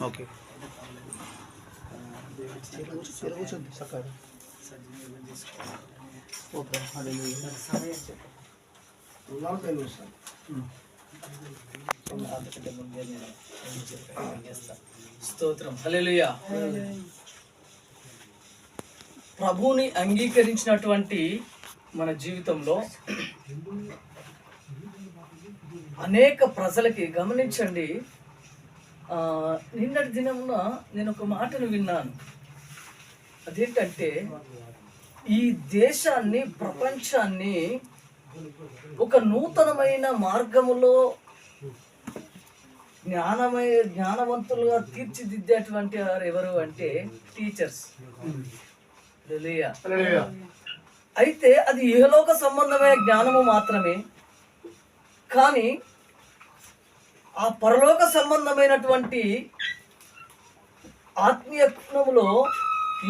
Okay. స్తోత్రం. హల్లెలూయా. ప్రభువుని అంగీకరించినటువంటి మన జీవితంలో అనేక ప్రజలకి గమనించండి. నిన్నటి దినమున నేను ఒక మాటను విన్నాను. అదేంటంటే ఈ దేశాన్ని, ప్రపంచాన్ని ఒక నూతనమైన మార్గములో జ్ఞానవంతులుగా తీర్చిదిద్దేటువంటి వారు ఎవరు అంటే టీచర్స్. అయితే అది ఇహలోక సంబంధమైన జ్ఞానము మాత్రమే, కానీ ఆ పరలోక సంబంధమైనటువంటి ఆత్మీయ కోణములో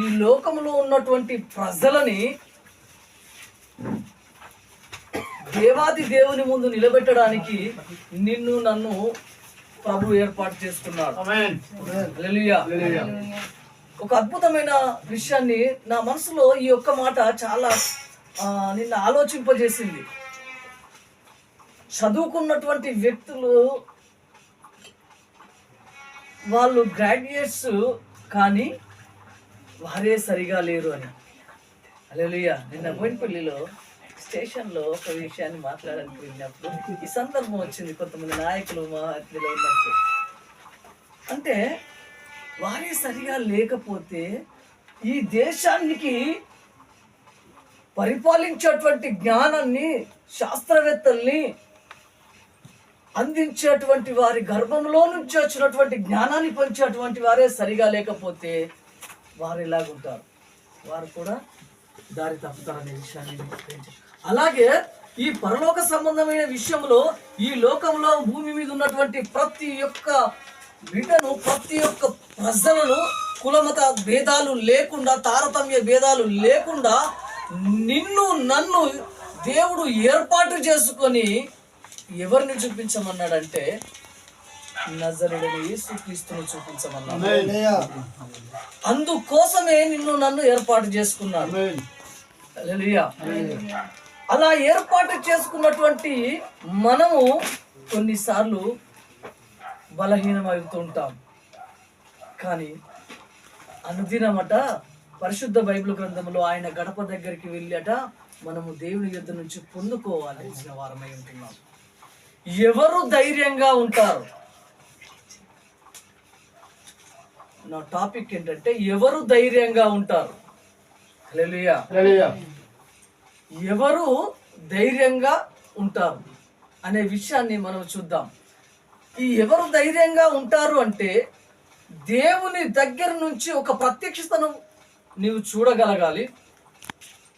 ఈ లోకములో ఉన్నటువంటి ప్రజలని దేవాది దేవుని ముందు నిలబెట్టడానికి నిన్ను నన్ను ప్రభు ఏర్పాటు చేసుకున్నాడు. హల్లెలూయా. ఒక అద్భుతమైన విషయాన్ని నా మనసులో ఈ ఒక్క మాట చాలా నిన్ను ఆలోచింపజేసింది. చదువుకున్నటువంటి వ్యక్తులు వాళ్ళు గ్రాడ్యుయేట్స్, కానీ వారే సరిగా లేరు అని. హల్లెలూయా. నిన్న బోయినపల్లిలో స్టేషన్లో ఒక విషయాన్ని మాట్లాడడానికి వెళ్ళినప్పుడు ఈ సందర్భం వచ్చింది. కొంతమంది నాయకులు మా అతిథిలో ఉన్నప్పుడు, అంటే వారే సరిగా లేకపోతే ఈ దేశానికి పరిపాలించేటువంటి జ్ఞానాన్ని, శాస్త్రవేత్తల్ని అందించేటువంటి వారి గర్భంలో నుంచి వచ్చినటువంటి జ్ఞానాన్ని పంచేటువంటి వారే సరిగా లేకపోతే వారు ఎలాగుంటారు? వారు కూడా దారి తప్పుతారనే విషయాన్ని. అలాగే ఈ పరలోక సంబంధమైన విషయంలో ఈ లోకంలో భూమి మీద ఉన్నటువంటి ప్రతి ఒక్క బిడ్డను, ప్రతి ఒక్క ప్రజలను కులమత భేదాలు లేకుండా, తారతమ్య భేదాలు లేకుండా నిన్ను నన్ను దేవుడు ఏర్పాటు చేసుకొని ఎవరిని చూపించమన్నాడంటే నజరేయుడైన యేసుక్రీస్తును చూపించమన్నాడు. అందుకోసమే నిన్ను నన్ను ఏర్పాటు చేసుకున్నాడు. హల్లెలూయా. అలా ఏర్పాటు చేసుకున్నటువంటి మనము కొన్నిసార్లు బలహీనమవుతూ ఉంటాం. కానీ అనుదినమట పరిశుద్ధ బైబిల్ గ్రంథంలో ఆయన గడప దగ్గరికి వెళ్ళట మనము దేవుని యొద్ద నుంచి పొందుకోవాల్సిన వారమై ఉంటున్నాం. ఎవరు ధైర్యంగా ఉంటారు? నా టాపిక్ ఏంటంటే ఎవరు ధైర్యంగా ఉంటారు. హల్లెలూయా. ఎవరు ధైర్యంగా ఉంటారు అనే విషయాన్ని మనం చూద్దాం. ఈ ఎవరు ధైర్యంగా ఉంటారు అంటే దేవుని దగ్గర నుంచి ఒక ప్రత్యక్షతను నీవు చూడగలగాలి.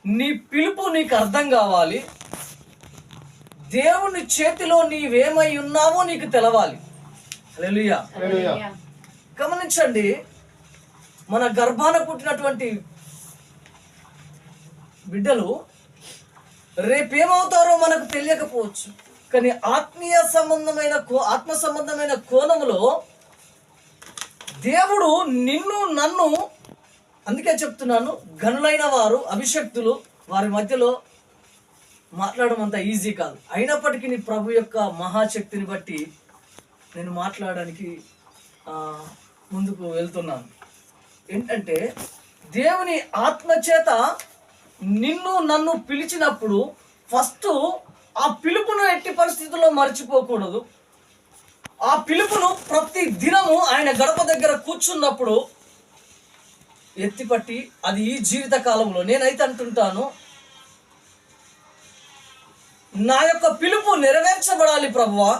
నీ పిలుపు నీకు అర్థం కావాలి. దేవుని చేతిలో నీవేమై ఉన్నావో నీకు తెలవాలి. హల్లెలూయా. గమనించండి, మన గర్భాన పుట్టినటువంటి బిడ్డలు రేపేమవుతారో మనకు తెలియకపోవచ్చు, కానీ ఆత్మ సంబంధమైన కోణంలో దేవుడు నిన్ను నన్ను, అందుకే చెప్తున్నాను, గనులైన వారు, అభిషక్తులు వారి మధ్యలో మాట్లాడడం అంత ఈజీ కాదు. అయినప్పటికీ నీ ప్రభు యొక్క మహాశక్తిని బట్టి నేను మాట్లాడడానికి ముందుకు వెళ్తున్నాను. ఏంటంటే దేవుని ఆత్మచేత నిన్ను నన్ను పిలిచినప్పుడు ఫస్ట్ ఆ పిలుపును ఎట్టి పరిస్థితుల్లో మర్చిపోకూడదు. ఆ పిలుపును ప్రతి దినము ఆయన గడప దగ్గర కూర్చున్నప్పుడు ఎత్తిపట్టి, అది ఈ జీవిత కాలంలో నేనైతే అంటుంటాను, నా యొక్క పిలుపు నెరవేర్చబడాలి ప్రభువా.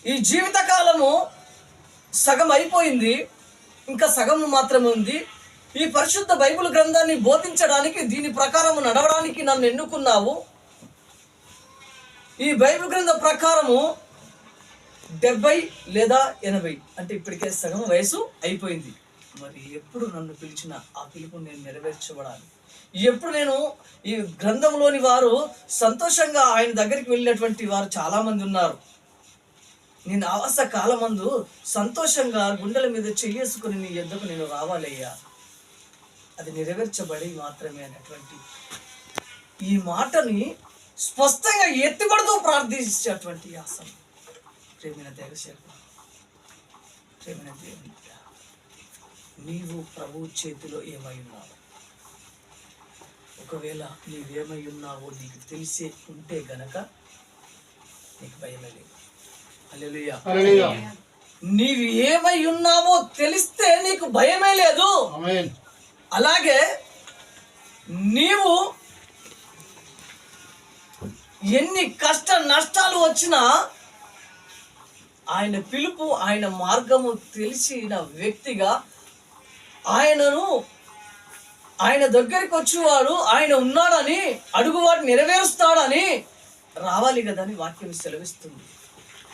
ఈ జీవిత కాలము సగం అయిపోయింది, ఇంకా సగం మాత్రమే ఉంది. ఈ పరిశుద్ధ బైబిల్ గ్రంథాన్ని బోధించడానికి, దీని ప్రకారము నడవడానికి నన్ను ఎన్నుకున్నావు. ఈ బైబిల్ గ్రంథం ప్రకారము 70 లేదా 80 అంటే ఇప్పటికే సగం వయసు అయిపోయింది. మరి ఎప్పుడు నన్ను పిలిచిన ఆ పిలుపు నేను నెరవేర్చబడాలి. ఎప్పుడు నేను ఈ గ్రంథంలోని వారు సంతోషంగా ఆయన దగ్గరికి వెళ్ళినటువంటి వారు చాలామంది ఉన్నారు. నేను ఆవాస కాలమందు సంతోషంగా గుండెల మీద చెయ్యేసుకుని నీ యొద్దకు నేను రావాలయ్యా, అది నెరవేర్చబడి మాత్రమే అనేటువంటి ఈ మాటని స్పష్టంగా ఎత్తిపడుతూ ప్రార్థించేటువంటి ఆసం. ప్రేమైన దేవసేవ, ప్రేమైన దేవుని, నీవు ప్రభు చేతిలో ఏమై ఉన్నావు? ఒకవేళ నీవేమై ఉన్నావో నీకు తెలిసే ఉంటే గనక నీకు భయమే లేదు. హల్లెలూయా. నీవు ఏమై ఉన్నావో తెలిస్తే నీకు భయమే లేదు. అలాగే నీవు ఎన్ని కష్ట నష్టాలు వచ్చినా ఆయన పిలుపు, ఆయన మార్గము తెలిసిన వ్యక్తిగా ఆయన దగ్గరికి వచ్చేవాడు ఆయన ఉన్నాడని, అడుగువాడు నెరవేరుస్తాడని రావాలి కదా అని వాక్యం సెలవిస్తుంది.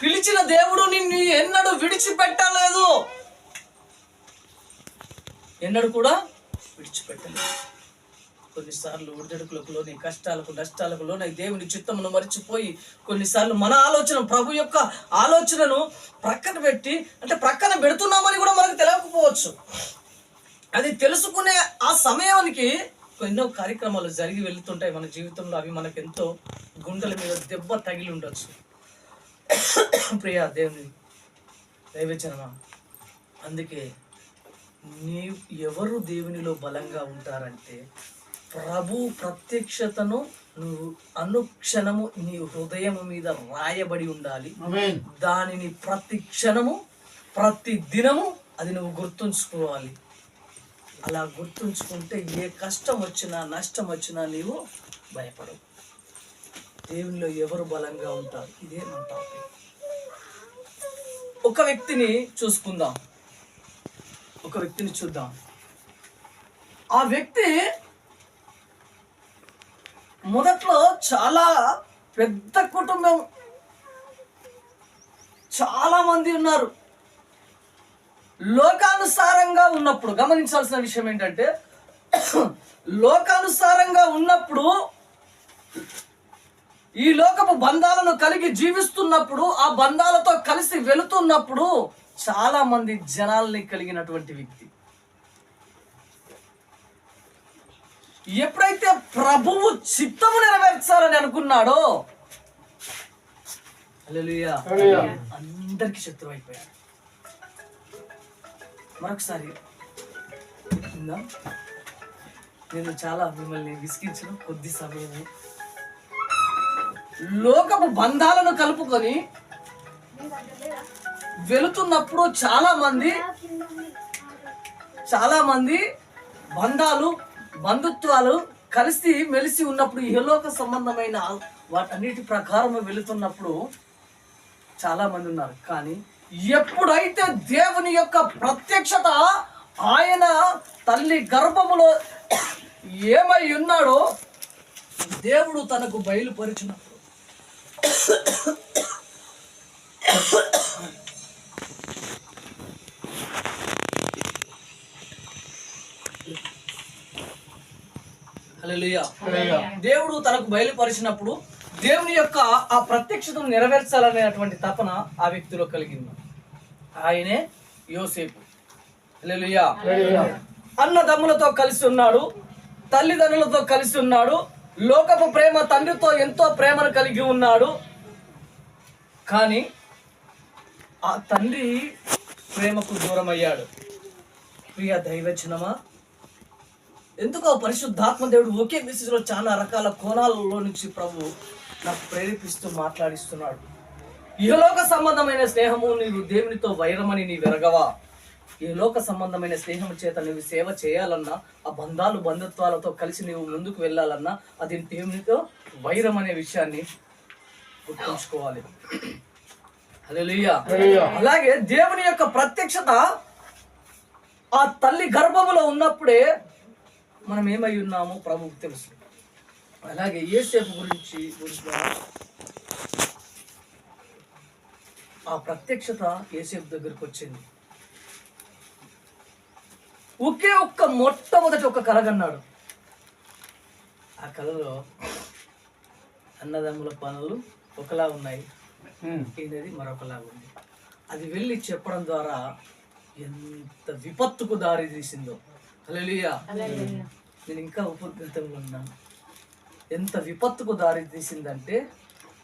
పిలిచిన దేవుడు నిన్ను ఎన్నడూ విడిచిపెట్టలేదు, ఎన్నడూ కూడా విడిచిపెట్టలేదు. కొన్నిసార్లు ఒడిదుడుకులకు లోని, కష్టాలకు నష్టాలకు లోని దేవుని చిత్తమును మరిచిపోయి కొన్నిసార్లు మన ఆలోచన, ప్రభు యొక్క ఆలోచనను ప్రక్కన పెట్టి, అంటే ప్రక్కన పెడుతున్నామని కూడా మనకు తెలియకపోవచ్చు. అది తెలుసుకునే ఆ సమయానికి ఎన్నో కార్యక్రమాలు జరిగి వెళ్తుంటాయి మన జీవితంలో. అవి మనకు ఎంతో గుండెల మీద దెబ్బ తగిలి ఉండొచ్చు. ప్రియా దేవుని దైవజనమా, అందుకే ఎవరు దేవునిలో బలంగా ఉంటారంటే, ప్రభు ప్రత్యక్షతను నువ్వు అనుక్షణము నీ హృదయం మీద రాయబడి ఉండాలి. దానిని ప్రతి క్షణము, ప్రతి దినము అది నువ్వు గుర్తుంచుకోవాలి. అలా గుర్తుంచుకుంటే ఏ కష్టం వచ్చినా, నష్టం వచ్చినా నీవు భయపడవు. దేవునిలో ఎవరు బలంగా ఉంటారు? ఇదే మన టాపిక్. ఒక వ్యక్తిని చూసుకుందాం, ఒక వ్యక్తిని చూద్దాం. ఆ వ్యక్తి మొదట్లో చాలా పెద్ద కుటుంబం, చాలా మంది ఉన్నారు. లోకానుసారంగా ఉన్నప్పుడు గమనించాల్సిన విషయం ఏంటంటే, లోకానుసారంగా ఉన్నప్పుడు, ఈ లోకపు బంధాలను కలిగి జీవిస్తున్నప్పుడు, ఆ బంధాలతో కలిసి వెళుతున్నప్పుడు చాలా మంది జనాల్ని కలిగినటువంటి వ్యక్తి. ఎప్పుడైతే ప్రభువు చిత్తము నెరవేర్చాలని అనుకున్నాడో, హల్లెలూయా, అందరికి శత్రువు అయిపోయాడు. మరొకసారి నేను చాలా మిమ్మల్ని విసిగించిన కొద్ది సమయమే. లోకపు బంధాలను కలుపుకొని వెళుతున్నప్పుడు చాలా మంది బంధాలు, బంధుత్వాలు కలిసి మెలిసి ఉన్నప్పుడు, ఇహలోక సంబంధమైన వాటన్నిటి ప్రకారం వెళుతున్నప్పుడు చాలా మంది ఉన్నారు. కానీ ఎప్పుడైతే దేవుని యొక్క ప్రత్యక్షత ఆయన తల్లి గర్భములో ఏమై ఉన్నాడో దేవుడు తనకు బయలుపరిచినప్పుడు, హల్లెలూయా, దేవుడు తనకు బయలుపరిచినప్పుడు దేవుని యొక్క ఆ ప్రత్యక్షతను నెరవేర్చాలనేటువంటి తపన ఆ వ్యక్తిలో కలిగింది. ఆయనే యోసేపు. హల్లెలూయా. అన్నదమ్ములతో కలిసి ఉన్నాడు, తల్లిదండ్రులతో కలిసి ఉన్నాడు, లోకపు ప్రేమ, తండ్రితో ఎంతో ప్రేమను కలిగి ఉన్నాడు. కానీ ఆ తండ్రి ప్రేమకు దూరం అయ్యాడు. ప్రియ దైవజనమా, ఎందుకో పరిశుద్ధాత్మ దేవుడు ఒకే మెసేజ్లో చాలా రకాల కోణాలలో నుంచి ప్రభు నాకు ప్రేరేపిస్తూ మాట్లాడిస్తున్నాడు. ఇహలోక సంబంధమైన స్నేహము నీవు దేవునితో వైరమని నీ వెరగవా? ఈ లోక సంబంధమైన స్నేహం చేత నువ్వు సేవ చేయాలన్నా, ఆ బంధాలు బంధుత్వాలతో కలిసి నువ్వు ముందుకు వెళ్ళాలన్నా, అది దేవునితో వైరం అనే విషయాన్ని గుర్తుంచుకోవాలి. హల్లెలూయా. అలాగే దేవుని యొక్క ప్రత్యక్షత ఆ తల్లి గర్భములో ఉన్నప్పుడే మనం ఏమై ఉన్నామో ప్రభువుకు తెలుసు. అలాగే యోసేపు గురించి ఆ ప్రత్యక్షత యోసేపు దగ్గరికి వచ్చింది. ఒకే ఒక్క మొట్టమొదటి ఒక కలగన్నాడు. ఆ కళలో అన్నదమ్ముల పనులు ఒకలా ఉన్నాయి, ఈయనది మరొకలా ఉంది. అది వెళ్ళి చెప్పడం ద్వారా ఎంత విపత్తుకు దారి తీసిందో. హల్లెలూయా. నేను ఇంకా ఉపకృతంగా ఉన్నాను. ఎంత విపత్తుకు దారి తీసిందంటే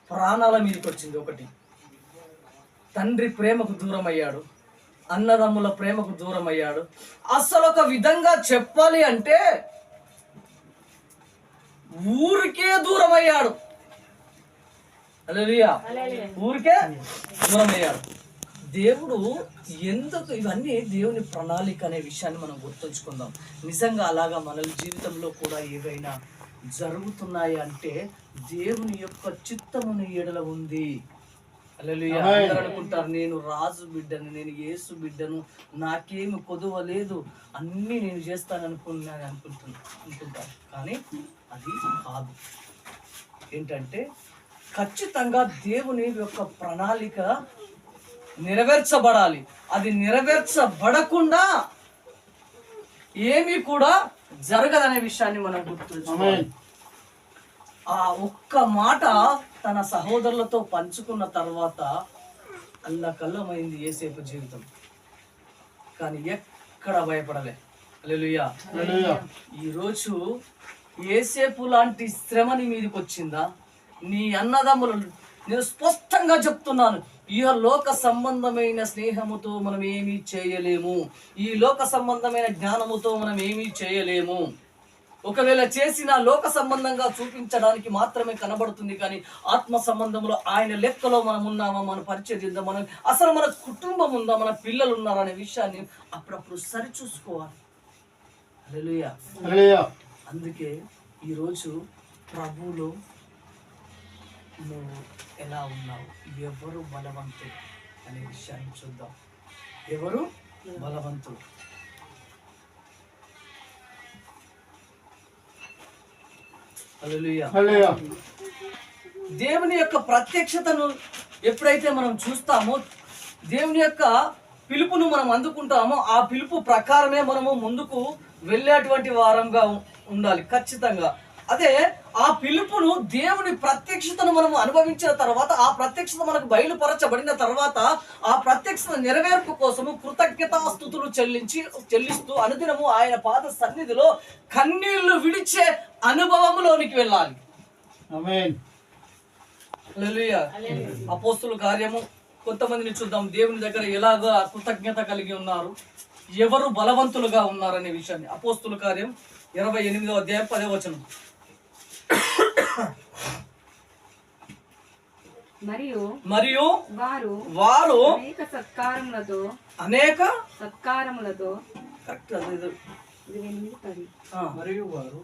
ప్రాణాల మీదకి వచ్చింది. ఒకటి, తండ్రి ప్రేమకు దూరం అయ్యాడు, అన్నదమ్ముల ప్రేమకు దూరం అయ్యాడు. అసలు ఒక విధంగా చెప్పాలి అంటే ఊరికే దూరం అయ్యాడు. హల్లెలూయా. ఊరికే దూరం అయ్యాడు. దేవుడు ఎందుకు ఇవన్నీ దేవుని ప్రణాళిక అనే విషయాన్ని మనం గుర్తుంచుకుందాం. నిజంగా అలాగా మన జీవితంలో కూడా ఏవైనా జరుగుతున్నాయి అంటే దేవుని యొక్క చిత్తముని ఎడల ఉంది. హల్లెలూయా. అందరూ అనుకుంటారు నేను రాజు బిడ్డను, నేను యేసు బిడ్డను, నాకేమి కొదువ లేదు, అన్నీ నేను చేస్తాను అనుకుంటారు. కానీ అది కాదు. ఏంటంటే ఖచ్చితంగా దేవుని యొక్క ప్రణాళిక నెరవేర్చబడాలి. అది నెరవేర్చబడకుండా ఏమీ కూడా జరగదనే విషయాన్ని మనం గుర్తుంచుకోవాలి. ఆ ఒక్క మాట తన సహోదరులతో పంచుకున్న తర్వాత అల్లకల్లమైంది యేసేపు జీవితం. కానీ ఎక్కడ భయపడలే. హల్లెలూయా. ఈరోజు యేసేపు లాంటి శ్రమ నీ మీదకి వచ్చిందా? నీ అన్నదమ్ములు, నేను స్పష్టంగా చెప్తున్నాను, ఈ లోక సంబంధమైన స్నేహముతో మనం ఏమీ చేయలేము. ఈ లోక సంబంధమైన జ్ఞానముతో మనం ఏమీ చేయలేము. ఒకవేళ చేసిన లోక సంబంధంగా చూపించడానికి మాత్రమే కనబడుతుంది. కానీ ఆత్మ సంబంధంలో ఆయన లెక్కలో మనం ఉన్నామా, మన పరిచయం చేద్దాం, మనం అసలు మన కుటుంబం ఉందా, మన పిల్లలు ఉన్నారా అనే విషయాన్ని అప్పుడప్పుడు సరిచూసుకోవాలి. హల్లెలూయా. అందుకే ఈరోజు ప్రభువులో నువ్వు ఎలా ఉన్నావు, ఎవరు బలవంతుడు అనే విషయాన్ని చూద్దాం. ఎవరు బలవంతుడు? హల్లెలూయా. దేవుని యొక్క ప్రత్యక్షతను ఎప్పుడైతే మనం చూస్తామో, దేవుని యొక్క పిలుపును మనం అందుకుంటామో, ఆ పిలుపు ప్రకారమే మనము ముందుకు వెళ్ళేటువంటి వారంగా ఉండాలి ఖచ్చితంగా. అదే ఆ పిలుపును, దేవుని ప్రత్యక్షతను మనం అనుభవించిన తర్వాత, ఆ ప్రత్యక్షత మనకు బయలుపరచబడిన తర్వాత, ఆ ప్రత్యక్షత నెరవేర్పు కోసము కృతజ్ఞతాస్తుతులు చెల్లిస్తూ అనుదినము ఆయన పాద సన్నిధిలో కన్నీళ్లు విడిచే అనుభవములోనికి వెళ్ళాలి. ఆమేన్. హల్లెలూయా. అపోస్తుల కార్యము కొంతమందిని చూద్దాం, దేవుని దగ్గర ఎలాగా కృతజ్ఞత కలిగి ఉన్నారు, ఎవరు బలవంతులుగా ఉన్నారనే విషయాన్ని. అపోస్తుల కార్యం 28వ అధ్యాయం 10వ వచనం. మరియు వారు అనేక సత్కారములతో మరియు వారు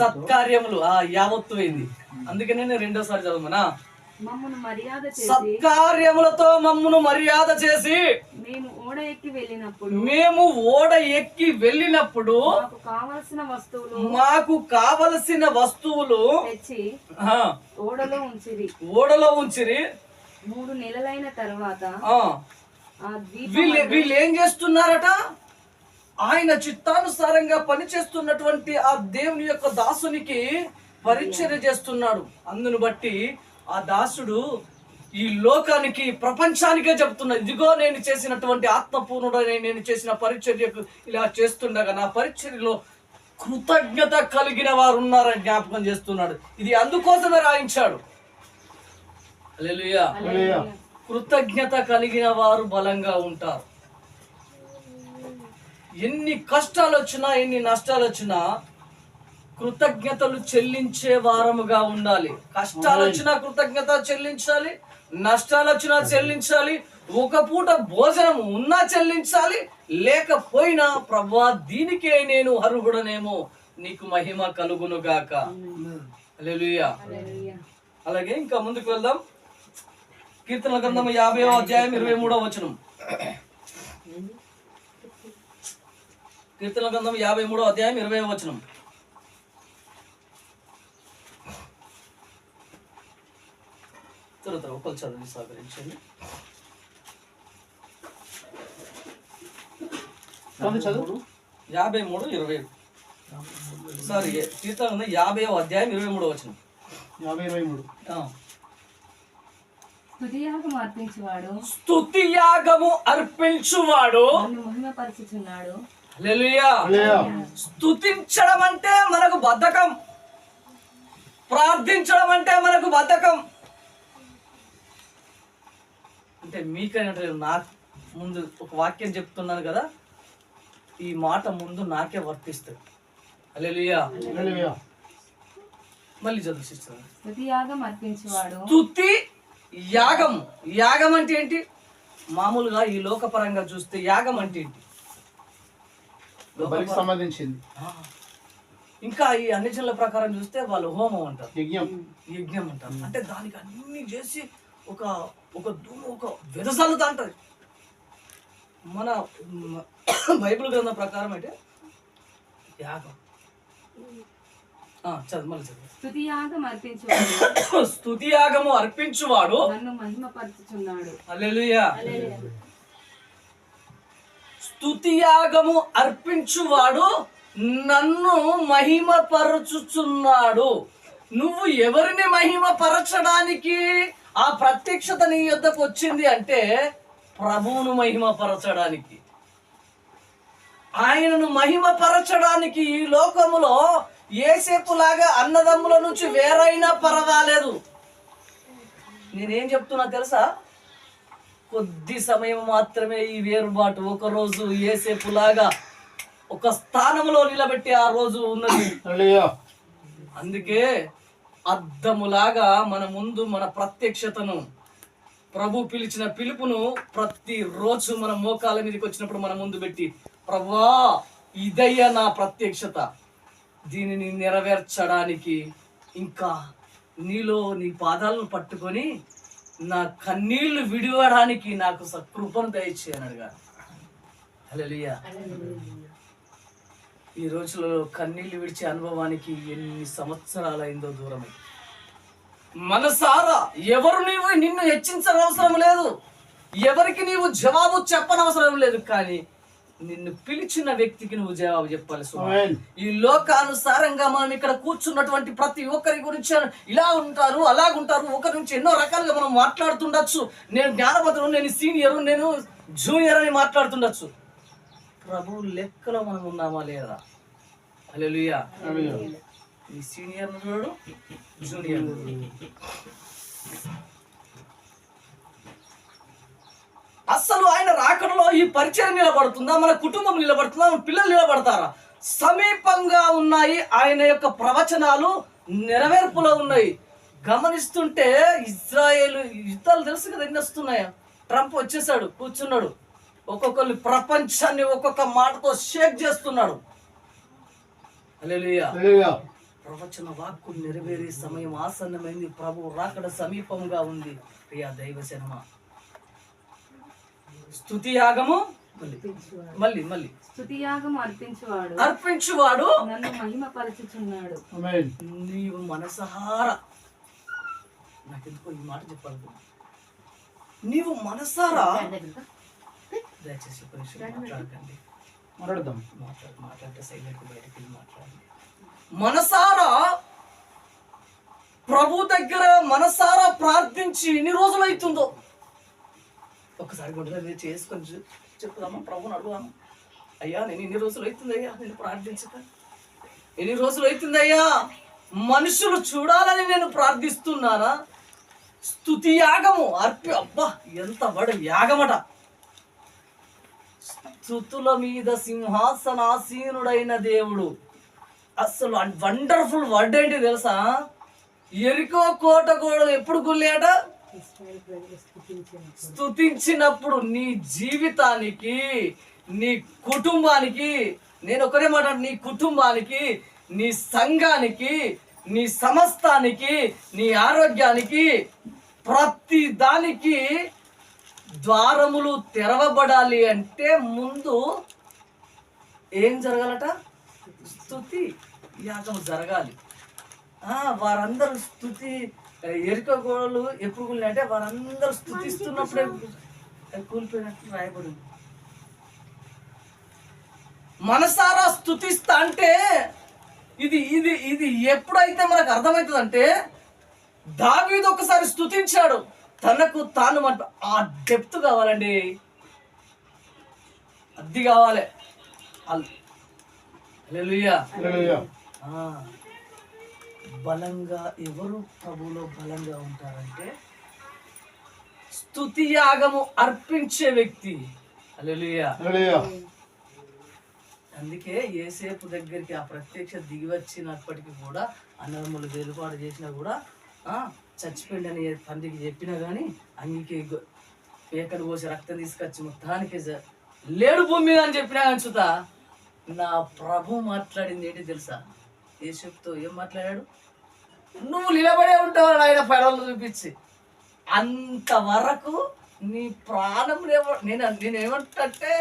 సత్కార్యములు యావత్తు అయింది. అందుకనే నేను రెండోసారి చదవమనా. సత్కార్యములతో మమ్మును మర్యాద చేసి మేము ఓడ ఎక్కి వెళ్ళినప్పుడు మాకు కావలసిన వస్తువులు ఓడలో ఉంచిరి. 3 నెలలైన తర్వాత వీళ్ళు ఏం చేస్తున్నారట? ఆయన చిత్తానుసారంగా పనిచేస్తున్నటువంటి ఆ దేవుని యొక్క దాసునికి పరిచర్య చేస్తున్నాడు. అందును బట్టి ఆ దాసుడు ఈ లోకానికి, ప్రపంచానికే చెప్తున్నా, ఇదిగో నేను చేసినటువంటి ఆత్మపూర్ణుడని నేను చేసిన పరిచర్యకు ఇలా చేస్తుండగా నా పరిచర్యలో కృతజ్ఞత కలిగిన వారు ఉన్నారని జ్ఞాపకం చేస్తున్నాడు. ఇది అందుకోసమే రాయించాడు. హల్లెలూయా. కృతజ్ఞత కలిగిన వారు బలంగా ఉంటారు. ఎన్ని కష్టాలు వచ్చినా, ఎన్ని నష్టాలు వచ్చినా కృతజ్ఞతలు చెల్లించే వారముగా ఉండాలి. కష్టాలు వచ్చినా కృతజ్ఞత చెల్లించాలి, నష్టాలు వచ్చినా చెల్లించాలి, ఒక పూట భోజనం ఉన్నా చెల్లించాలి, లేకపోయినా ప్రభువా దీనికే నేను అర్హుడనేమో, నీకు మహిమ కలుగును గాక. హల్లెలూయా. అలాగే ఇంకా ముందుకు వెళ్దాం. కీర్తనల గ్రంథం 50వ అధ్యాయం 23వ వచనం. కీర్తనల గ్రంథం 53వ అధ్యాయం 20వ వచనం. తర్వాత ఒకళ్ళు చదివి సహకరించండి. 53:20. సారీ, కీర్తన 50వ అధ్యాయం 23వ వచనం. 50:23. స్తుతి యాగం అర్పించువాడు స్తుతి యాగము అర్పించువాడు నన్ను మహిమపరచుచున్నాడు. హల్లెలూయా. హల్లెలూయా. స్తుతించడం అంటే మనకు బద్ధకం, ప్రార్థించడం అంటే మనకు బద్ధకం. అంటే మీకైనా నాకు ముందు ఒక వాక్యం చెప్తున్నాను కదా, ఈ మాట ముందు నాకే వర్తిస్తుంది. హల్లెలూయా. హల్లెలూయా. మళ్ళీ చదువు సిస్టర్. స్తుతి యాగం అర్పించువాడు స్తుతి యాగం. యాగం అంటే ఏంటి? మామూలుగా ఈ లోకపరంగా చూస్తే యాగం అంటే ఏంటి? బలికి సంబంధించింది. ఇంకా ఈ అన్ని జిల్లా ప్రకారం చూస్తే వాళ్ళు హోమం అంటారు, యజ్ఞం. యజ్ఞం అంటారు. అంటే దానికి అన్ని చేసి ఒక ఒక ధూము ఒక వెదజల్లుతా అంటది. మన బైబిల్ గ్రంథం ప్రకారం అయితే యాగం. చదువు మళ్ళీ చదువు. స్తుతి యాగం అర్పించువాడు స్తుతి యాగము అర్పించువాడు నన్ను మహిమపరచుచున్నాడు. హల్లెలూయా. స్తుతి యాగము అర్పించువాడు నన్ను మహిమపరచుచున్నాడు. నువ్వు ఎవరిని మహిమపరచడానికి ఆ ప్రత్యక్షత నీ యొద్దకు వచ్చింది అంటే ప్రభువును మహిమపరచడానికి, ఆయనను మహిమపరచడానికి. ఈ లోకములో యేసేపులాగా అన్నదమ్ముల నుంచి వేరైనా పర్వాలేదు. నేనేం చెప్తున్నా తెలుసా? కొద్ది సమయం మాత్రమే ఈ వేరుబాటు. ఒకరోజు యేసేపులాగా ఒక స్థానంలో నిలబెట్టి ఆ రోజు ఉన్నది. హల్లెలూయా. అందుకే అద్దములాగా మన ముందు మన ప్రత్యక్షతను, ప్రభు పిలిచిన పిలుపును ప్రతిరోజు మన మోకాల మీదకి వచ్చినప్పుడు మన ముందు పెట్టి, ప్రభువా ఇదయ్యా నా ప్రత్యక్షత, దీనిని నెరవేర్చడానికి ఇంకా నీలో నీ పాదాలను పట్టుకొని నా కన్నీళ్లు విడివడానికి నాకు కృపను దయచేయనడుగా. హల్లెలూయా. ఈ రోజులలో కన్నీళ్లు విడిచే అనుభవానికి ఎన్ని సంవత్సరాలైందో దూరమై. మనసారా ఎవరు నిన్ను హెచ్చించనవసరం లేదు, ఎవరికి నీవు జవాబు చెప్పనవసరం లేదు, కానీ నిన్ను పిలిచిన వ్యక్తికి నువ్వు జవాబు చెప్పాలి. ఈ లోకానుసారంగా మనం ఇక్కడ కూర్చున్నటువంటి ప్రతి ఒక్కరి గురించి ఇలా ఉంటారు అలాగుంటారు, ఒకరి నుంచి ఎన్నో రకాలుగా మనం మాట్లాడుతుండొచ్చు. నేను జ్ఞానవంతుడు, నేను సీనియర్, నేను జూనియర్ అని మాట్లాడుతుండొచ్చు. ప్రభు లెక్కలో మనం ఉన్నామా లేదా? హల్లెలూయా. ఈ సీనియర్ చూడు, జూనియర్. అసలు ఆయన రాకడలో ఈ పరిచయం నిలబడుతుందా? మన కుటుంబం నిలబడుతుందా? మన పిల్లలు నిలబడతారా? సమీపంగా ఉన్నాయి. ఆయన యొక్క ప్రవచనాలు నెరవేర్పులో ఉన్నాయి. గమనిస్తుంటే ఇజ్రాయేల్ యుద్ధాలు తెలుసు కదా ఎన్ని వస్తున్నాయో. ట్రంప్ వచ్చేసాడు, కూర్చున్నాడు, ఒక్కొక్కరు ప్రపంచాన్ని ఒక్కొక్క మాటతో షేక్ చేస్తున్నాడు. హల్లెలూయా. ప్రవచన వాక్కు నెరవేరే సమయం ఆసన్నమైంది. ప్రభు రాకడ సమీపంగా ఉంది. ప్రియా దైవజనమా, స్తుతి యాగము మళ్ళీ స్తుతి యాగము అర్పించువాడు నన్ను మహిమపరచుచున్నాడు. నీవు మనసారా, నాకెందుకో ఈ మాట చెప్పాలి, నీవు మనసారా, దయచేసి మాట్లాడకండి, మాట్లాడితే సైలెంట్ బయటకి మాట్లాడండి. మనసారా ప్రభు దగ్గర మనసారా ప్రార్థించి ఎన్ని రోజులు అవుతుందో ఒకసారి గుండె చేసుకొని చెప్పుదామా, ప్రభుని అడుగుదామా. అయ్యా నేను ఎన్ని రోజులు అవుతుంది అయ్యా నేను ప్రార్థించక, ఎన్ని రోజులు అవుతుంది అయ్యా మనుషులు చూడాలని నేను ప్రార్థిస్తున్నానా? స్తుతి యాగము అబ్బా ఎంత బడి యాగమట. స్తుతుల మీద సింహాసనాసీనుడైన దేవుడు. అసలు వండర్ఫుల్ వర్డ్ ఏంటి తెలుసా? ఎరికో కోట గోడలు ఎప్పుడు గుల్లేట? స్తుతించినప్పుడు. నీ జీవితానికి, నీ కుటుంబానికి, నేను ఒకటే మాట, నీ కుటుంబానికి, నీ సంఘానికి, నీ సమస్తానికి, నీ ఆరోగ్యానికి, ప్రతి దానికి ద్వారములు తెరవబడాలి అంటే ముందు ఏం జరగాలట? స్తుతి యాగం జరగాలి. వారందరూ స్తుతి ఎరుక గోడలు ఎప్పుడు కూలినాయంటే వారందరూ స్తుతిస్తున్నప్పుడే కూలిపోయినట్టు రాయబడింది. మనసారా స్తుతిస్తా అంటే ఇది ఇది ఇది ఎప్పుడైతే మనకు అర్థమవుతుందంటే, దావీదు ఒకసారి స్తుతించాడు, తనకు తాను ఆ డెప్త్ కావాలండి, అది కావాలి. హల్లెలూయా. హల్లెలూయా. బలంగా ఎవరు ప్రభువులో బలంగా ఉంటారంటే స్తుతి యాగము అర్పించే వ్యక్తి. హల్లెలూయా. హల్లెలూయా. అందుకే యేసేపు దగ్గరికి ఆ ప్రత్యక్ష దిగి వచ్చినప్పటికీ కూడా అన్నదమ్ములు వేలుపాటు చేసినా కూడా చచ్చిపోయిందని తండ్రికి చెప్పినా కానీ అంగికి పేకలు పోసి రక్తం తీసుకొచ్చి మొత్తానికి లేడు భూమి మీద అని చెప్పినా కానీ చూత నా ప్రభు మాట్లాడింది ఏంటి తెలుసా? యేసేపుతో ఏం మాట్లాడాడు? నువ్వు నిలబడే ఉంటావు ఆయన పడవలు చూపించి, అంతవరకు నీ ప్రాణం నేనేమంటే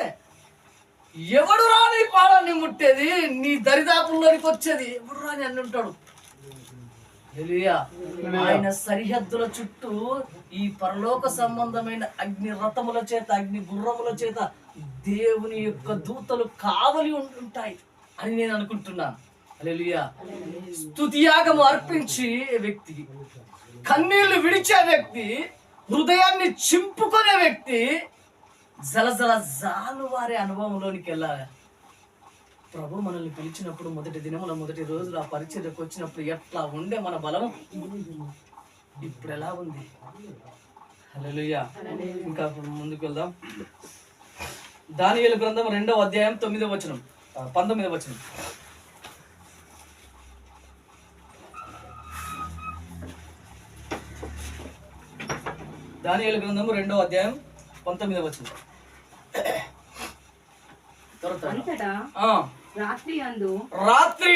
ఎవడు రా నీ పాడాన్ని ముట్టేది, నీ దరిదాపుల్లోనికి వచ్చేది ఎవడు రాని అని ఉంటాడు. ఆయన సరిహద్దుల చుట్టూ ఈ పరలోక సంబంధమైన అగ్ని రథముల చేత, అగ్ని గుర్రముల చేత దేవుని యొక్క దూతలు కావలి ఉంటాయి అని నేను అనుకుంటున్నాను. హల్లెలూయా. స్తుతియాగము అర్పించి వ్యక్తి, కన్నీళ్లు విడిచే వ్యక్తి, హృదయాన్ని చింపుకునే వ్యక్తి జలజల జాలువారే అనుభవంలోనికి వెళ్ళాలి. ప్రభు మనల్ని పిలిచినప్పుడు మొదటి దినముల మొదటి రోజులు ఆ పరిచర్యకు వచ్చినప్పుడు ఎట్లా ఉండే మన బలం, ఇప్పుడు ఎలా ఉంది? హల్లెలూయా. ఇంకా ముందుకు వెళ్దాం. దానియేలు గ్రంథం 2వ అధ్యాయం 9వ వచనం 19వ వచనం. దానియేలు గ్రంథం 2వ అధ్యాయం 19వ వచనం. రాత్రి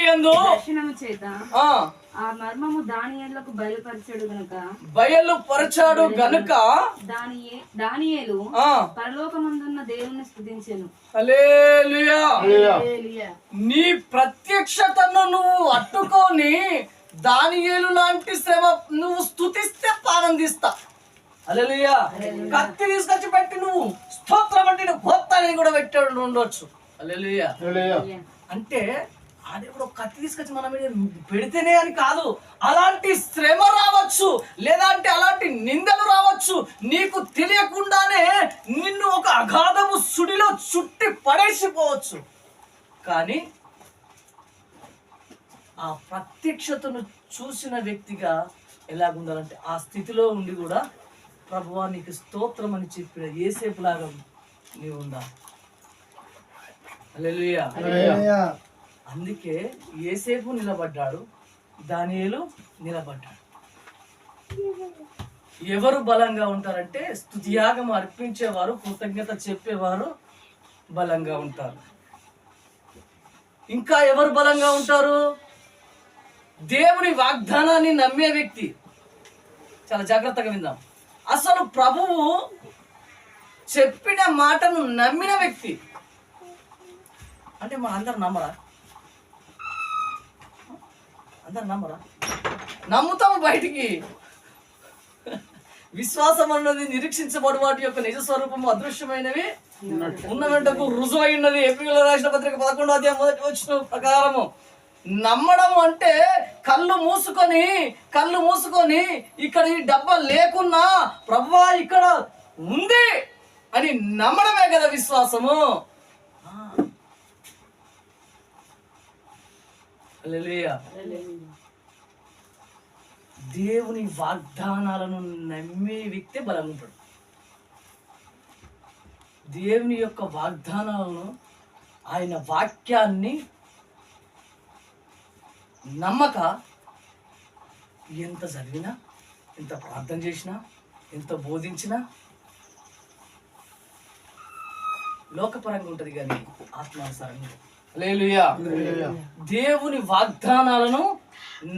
యందు దర్శనము చేత ఆ మర్మము దానియేలుకు బయలుపరచాడు గనుక దానియేలు పరలోకమందున్న దేవుని స్తుతించెను. హల్లెలూయా. నీ ప్రత్యక్షతను నువ్వు అట్టుకొని దానియేలు లాంటి శ్రమ నువ్వు స్తుతిస్తే ఆనందిస్తా. హల్లెలూయా. కత్తి తీసుకొచ్చి పెట్టి నువ్వు స్తోత్రం అంటే భక్తాన్ని కూడా పెట్టాడు ఉండొచ్చు. హల్లెలూయా. అంటే ఆడెవడో కత్తి తీసుకొచ్చి మన మీద పెడితేనే అని కాదు, అలాంటి శ్రమ రావచ్చు, లేదా అంటే అలాంటి నిందలు రావచ్చు, నీకు తెలియకుండానే నిన్ను ఒక అగాధము సుడిలో చుట్టి పడేసిపోవచ్చు. కానీ ఆ ప్రత్యక్షతను చూసిన వ్యక్తిగా ఎలాగుండాలంటే ఆ స్థితిలో ఉండి కూడా ప్రభువా నీకు స్తోత్రం అని చెప్పిన యేసేపు లాగా నీవు ఉందా. హల్లెలూయా. అందుకే యేసేపు నిలబడ్డాడు, దానియేలు నిలబడ్డాడు. ఎవరు బలంగా ఉంటారంటే స్తుతియాగం అర్పించేవారు, కృతజ్ఞత చెప్పేవారు బలంగా ఉంటారు. ఇంకా ఎవరు బలంగా ఉంటారు? దేవుని వాగ్దానాన్ని నమ్మే వ్యక్తి. చాలా జాగ్రత్తగా విందాం. అసలు ప్రభువు చెప్పిన మాటను నమ్మిన వ్యక్తి. అంటే మన అందరు నమ్మరా? అందరు నమ్మరా? నమ్ముతాము బయటికి. విశ్వాసం అన్నది నిరీక్షించబడి వాటి యొక్క నిజ స్వరూపము అదృశ్యమైనవి ఉన్నదంటకు రుజువైనది. ఏప్రిల్ రాసిన పత్రిక 11వ అధ్యాయం 1వ వచనం ప్రకారము నమ్మడం అంటే కళ్ళు మూసుకొని ఇక్కడ ఈ డబ్బా లేకున్నా ప్రభువా ఇక్కడ ఉంది అని నమ్మడమే కదా విశ్వాసము. హల్లెలూయా. దేవుని వాగ్దానాలను నమ్మే వ్యక్తి బలంగా ఉంటాడు. దేవుని యొక్క వాగ్దానాలను, ఆయన వాక్యాన్ని నమ్మక ఎంత చదివినా, ఎంత ప్రార్థన చేసినా, ఎంత బోధించినా లోకపరంగా ఉంటుంది కానీ ఆత్మానుసారంగా. హల్లెలూయా. దేవుని వాగ్దానాలను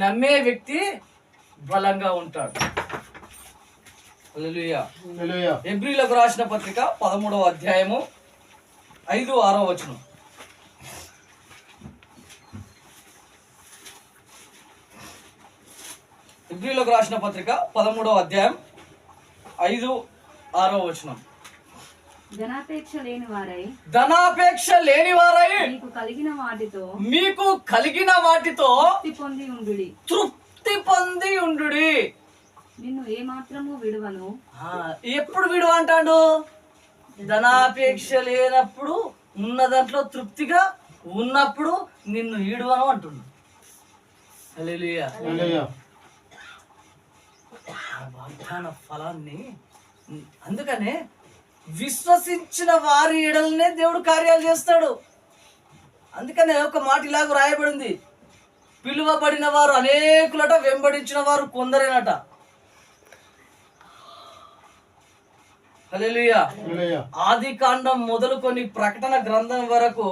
నమ్మే వ్యక్తి బలంగా ఉంటాడు. హల్లెలూయా. హెబ్రీయులకు రాసిన పత్రిక 13వ అధ్యాయము 5, 6వ వచనం. హెబ్రీయులకు రాసిన పత్రిక 13వ అధ్యాయం 5, 6వ వచనం. ధనాపేక్ష లేని వారై మీకు కలిగిన వాటితో తృప్తి పొంది ఉండుడి. నిన్ను ఏమాత్రము విడువను. ఎప్పుడు విడువ అంటాడు? ధనాపేక్ష లేనప్పుడు, ఉన్న దాంట్లో తృప్తిగా ఉన్నప్పుడు నిన్ను ఈడువను అంటున్నాడు. హల్లెలూయా. వాగ్దాన ఫలాన్ని అందుకనే విశ్వసించిన వారి ఎడలనే దేవుడు కార్యాలు చేస్తాడు. అందుకనే ఒక మాట ఇలాగ రాయబడింది, పిలువబడిన వారు అనేకులట, వెంబడించిన వారు కొందరేనట. హల్లెలూయా. ఆది కాండం మొదలుకొని ప్రకటన గ్రంథం వరకు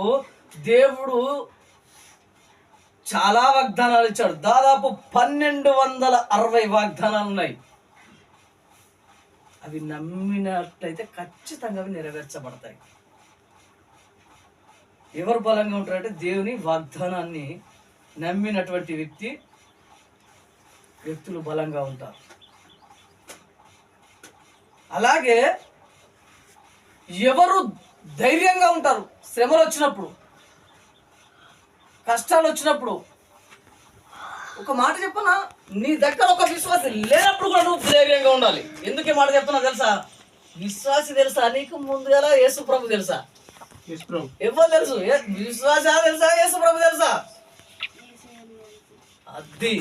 దేవుడు చాలా వాగ్దానాలు ఇచ్చాడు. దాదాపు 1260 వాగ్దానాలు ఉన్నాయి. అవి నమ్మినట్లయితే ఖచ్చితంగా అవి నెరవేర్చబడతాయి. ఎవరు బలంగా ఉంటారంటే దేవుని వాగ్దానాన్ని నమ్మినటువంటి వ్యక్తులు బలంగా ఉంటారు. అలాగే ఎవరు ధైర్యంగా ఉంటారు శ్రమలు వచ్చినప్పుడు, కష్టాలు వచ్చినప్పుడు. ఒక మాట చెప్పనా, నీ దగ్గర ఒక విశ్వాసి లేనప్పుడు కూడా నువ్వు ధైర్యంగా ఉండాలి. ఎందుకే మాట చెప్తున్నా తెలుసా? విశ్వాసి తెలుసా నీకు ముందుగా? యేసు ప్రభు తెలుసా? ఎవరు తెలుసు? విశ్వాస తెలుసా? యేసు ప్రభు తెలుసా? అది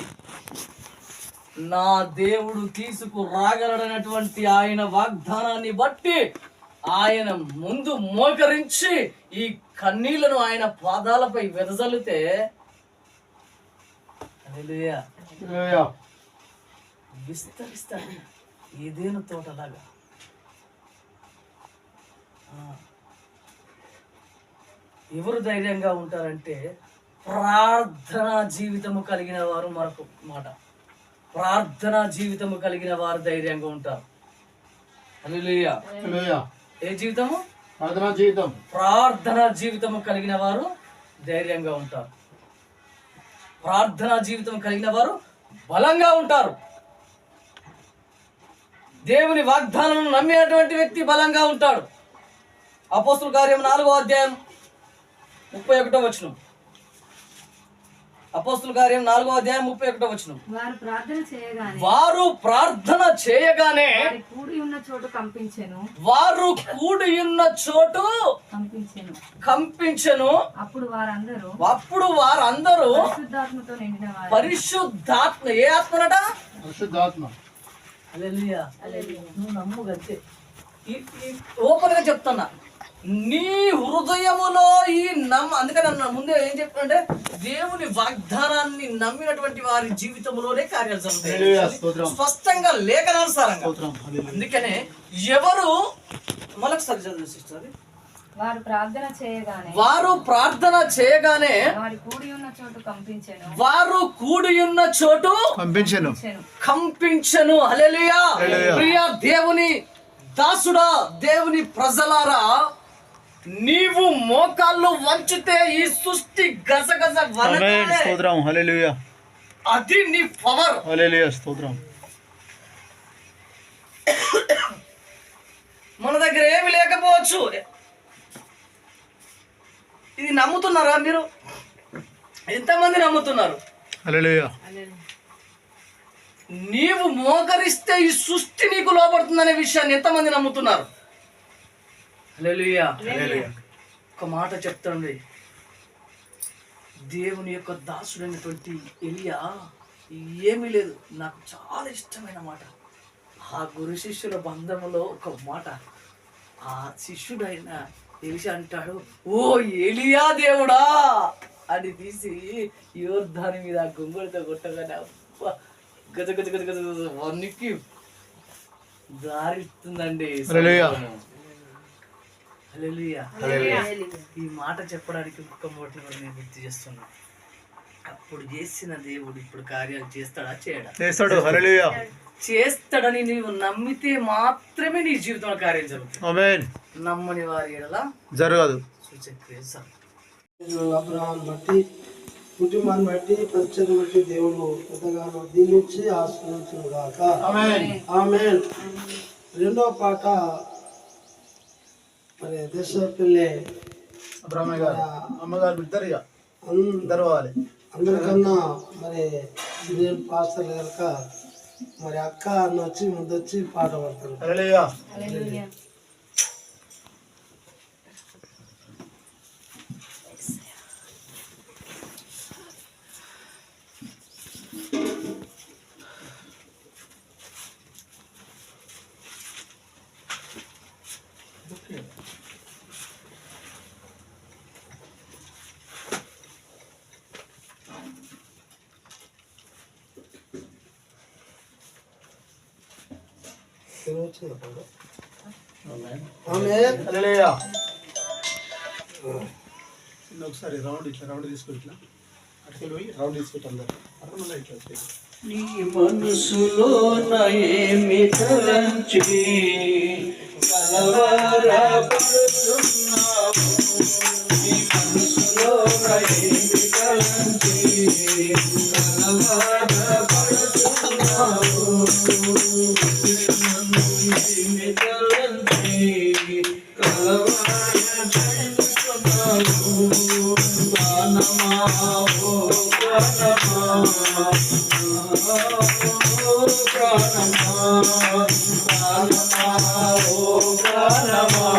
నా దేవుడు తీసుకురాగలడనటువంటి ఆయన వాగ్దానాన్ని బట్టి ఆయన ముందు మోకరించి ఈ కన్నీళ్లను ఆయన పాదాలపై వెదజల్లితే విస్తరిస్తాడు ఏదేను తోటలాగా. ఎవరు ధైర్యంగా ఉంటారంటే ప్రార్థనా జీవితము కలిగిన వారు. మరొక మాట, ప్రార్థనా జీవితము కలిగిన వారు ధైర్యంగా ఉంటారు. హల్లెలూయా. ఏ జీవితము? ప్రార్థనా జీవితం. ప్రార్థనా జీవితము కలిగిన వారు ధైర్యంగా ఉంటారు. ప్రార్థనా జీవితం కలిగిన వారు బలంగా ఉంటారు. దేవుని వాగ్దానం నమ్మినటువంటి వ్యక్తి బలంగా ఉంటాడు. అపోస్తుల కార్యం 4వ అధ్యాయం 31వ వచనం. అపోస్తుల కార్యం 4వ అధ్యాయం 31వ వచనం. వారు ప్రార్థన చేయగానే కూడి ఉన్న చోటు కంపించెను. వారు కూడి ఉన్న చోటు కంపించెను. అప్పుడు వారందరూ పరిశుద్ధాత్మతో నిండిన వారు. పరిశుద్ధాత్మ. ఏ ఆత్మనట? పరిశుద్ధాత్మ. హల్లెలూయా. నువ్వు నమ్ము గంతే. ఓపెన్ గా చెప్తున్నా, నీ హృదయములో ఈ అందుకని అన్న ముందే ఏం చెప్తానంటే దేవుని వాగ్దానాన్ని నమ్మినటువంటి వారి జీవితంలోనే కార్యాలు జరుగుతాయి, స్పష్టంగా లేఖనానుసారంగా. అందుకనే ఎవరు మళ్ళొకసారి చదువు సిస్టర్. వారు ప్రార్థన చేయగానే వారు కూడి ఉన్న చోటు కంపించెను. హల్లెలూయా. ప్రియ దేవుని దాసుడా, దేవుని ప్రజలారా, నీవు మోకాళ్ళు వంచితే ఈ సృష్టి గజగజ వణకాలి. స్తోత్రం. హల్లెలూయా. అది నీ పవర్. హల్లెలూయా. స్తోత్రం. మన దగ్గర ఏమి లేకపోవచ్చు. ఇది నమ్ముతున్నారా మీరు? ఎంతమంది నమ్ముతున్నారు? హల్లెలూయా. నీవు మోకరిస్తే ఈ సృష్టి నీకు లోపడుతుందనే విషయాన్ని ఎంతమంది నమ్ముతున్నారు? హల్లెలూయా. ఒక మాట చెప్తాండి, దేవుని యొక్క దాసుడైనటువంటి ఎలియా ఏమీ లేదు, నాకు చాలా ఇష్టమైన మాట. ఆ గురు శిష్యుల బంధములో ఒక మాట, ఆ శిష్యుడైన ఎలిషా అంటాడు, ఓ ఎలియా దేవుడా అని తీసి యోర్దాను మీద గొంగులతో కొట్టగానే గజ గజ గజ గజ వనికి దారిస్తుందండి. హల్లెలూయా. ఈ మాట చెప్పడానికి ఒక్క మోట్లు నేను గుర్తు చేస్తున్నా. అప్పుడు చేసిన దేవుడు ఇప్పుడు కార్యాలు చేస్తాడా? చేస్తాడు. హల్లెలూయా. చేస్తాడని నీవు నమ్మితే మాత్రమే నీ జీవితంలో కార్యం జరుగుతుంది. ఆమేన్. నమ్మని వారి ఎడల జరగదు. అబ్రహాన్ని బట్టి, కుటుంబాన్ని బట్టి, పరిచయం బట్టి దేవుడు ఎంతగానో దీవించి ఆశీర్వదించును గాక. ఆమేన్. రెండో పాట మరి దేశపిల్లే అబ్రహ్మ గారు అమ్మగారు ఇద్దరుగా అందరూ అందరికన్నా మరి పాస్టర్ కనుక మరి అక్క అన్న వచ్చి ముందొచ్చి పాట పాడతారు. హల్లెలూయా. ఆమేన్. హల్లెలూయా. ఒకసారి రౌండ్ ఇట్లా రౌండ్ తీసుకుని ఇట్లా అటుకెళ్ళి పోయి రౌండ్ తీసుకుంటాం అందరు అర్థం ఇట్లా వచ్చేది. నీ మనసులోన ఏమి తలంచి కలవరపడుతున్నావు, నీ మనసులోన ఏమి తలంచి కలవరపడుతున్నావు, ఏమి తలంచి కలవరపడుతున్నావు, ప్రాణమా ఓ ప్రాణమా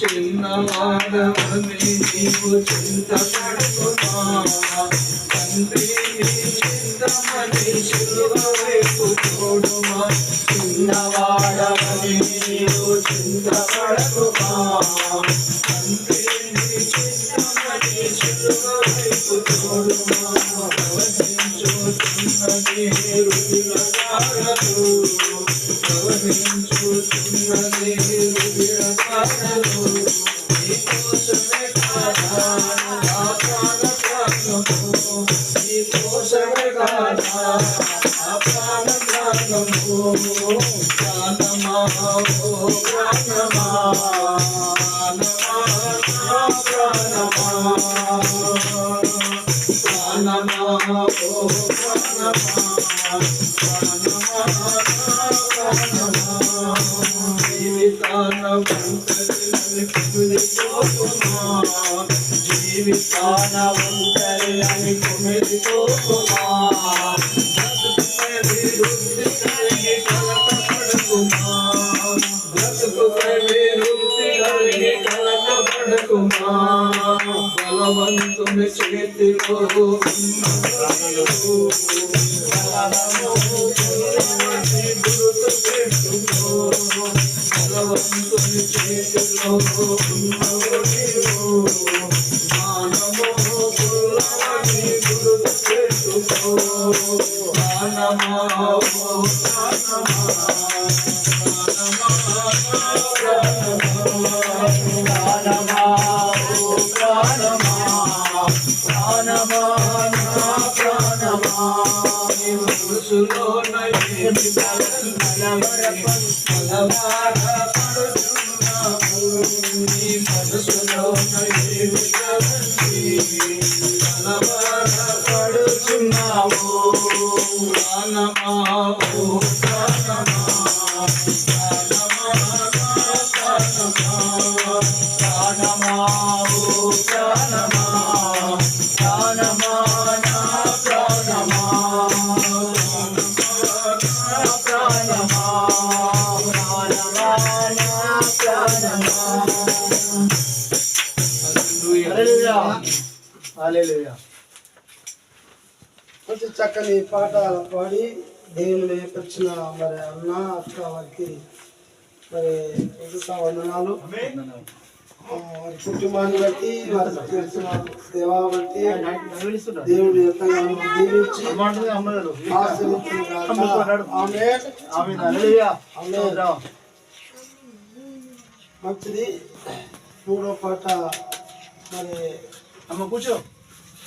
చిన్నవాడవని నీవు చింతపడుతున్నా, తండ్రి చింతమని శిలువ వైపు చూడుమా, చిన్నవాడవని నీవు చింతపడుతున్నా, తండ్రి చింతమని శిలువ వైపు చూడుమా, ప్రవహించుతున్నది రుధిరధారలు, ప్రవహించుతున్నది రుధిరధారలు, నీకోసమే కాదా నా ప్రాణ త్యాగము, నీకోసమే కాదా నా ప్రాణ త్యాగము, ప్రాణమా ఓ ప్రాణమా, ప్రాణమా నా ప్రాణమా, ప్రాణమా ఓ ప్రాణమా, ప్రాణమా నా ప్రాణమా, జీవితాన ఒంటరి కుమిలిపోతున్నా, జీవితాన ఒంటరి అని కుమిలిపోతున్నా, బ్రతుకుపై విరుద్ధి కలిగి కలకపడుకున్నా, బ్రతుకుపై విరుద్ధి కలిగి కలకపడుకున్నా, బలవంతుని చేతిలో గుర్తు పెట్టుకో, బలవంతుని చేతిలో మానవో పుల్లవని గుర్తు పెట్టుకో, ప్రాణమా ఓ ప్రాణమా, ప్రాణమా ఓ ప్రాణమా, ప్రాణమా నా ప్రాణమా, నీ మనసులోన ఏమి కలవరపడుతున్నావు, నీ మనసులోన ఏమి కలవరపడుతున్నావు, ప్రాణమా ఓ ప్రాణమా, ప్రాణమా నా ప్రాణమా, ప్రాణమా ఓ ప్రాణమా, ప్రాణమా నా ప్రాణమా, ప్రాణమా ప్రాణమా నా ప్రాణమా. హల్లెలూయా. హల్లెలూయా. మంచి చక్కని పాట పాడి దేవుని వేపచ్చిన మరి అన్న అక్క వారికి మరి ఉచిత వందనాలు. వారి కుటుంబాన్ని బట్టి వారికి తెలిసిన సేవా బట్టి దేవుడు ఎంతగానో దీవించి ఆశీర్వదించును గాక. ఆమేన్. ఆమేన్. హల్లెలూయా. ఆమేన్. మంచిది. మూడో పాట మరి అమ్మ కూర్చో.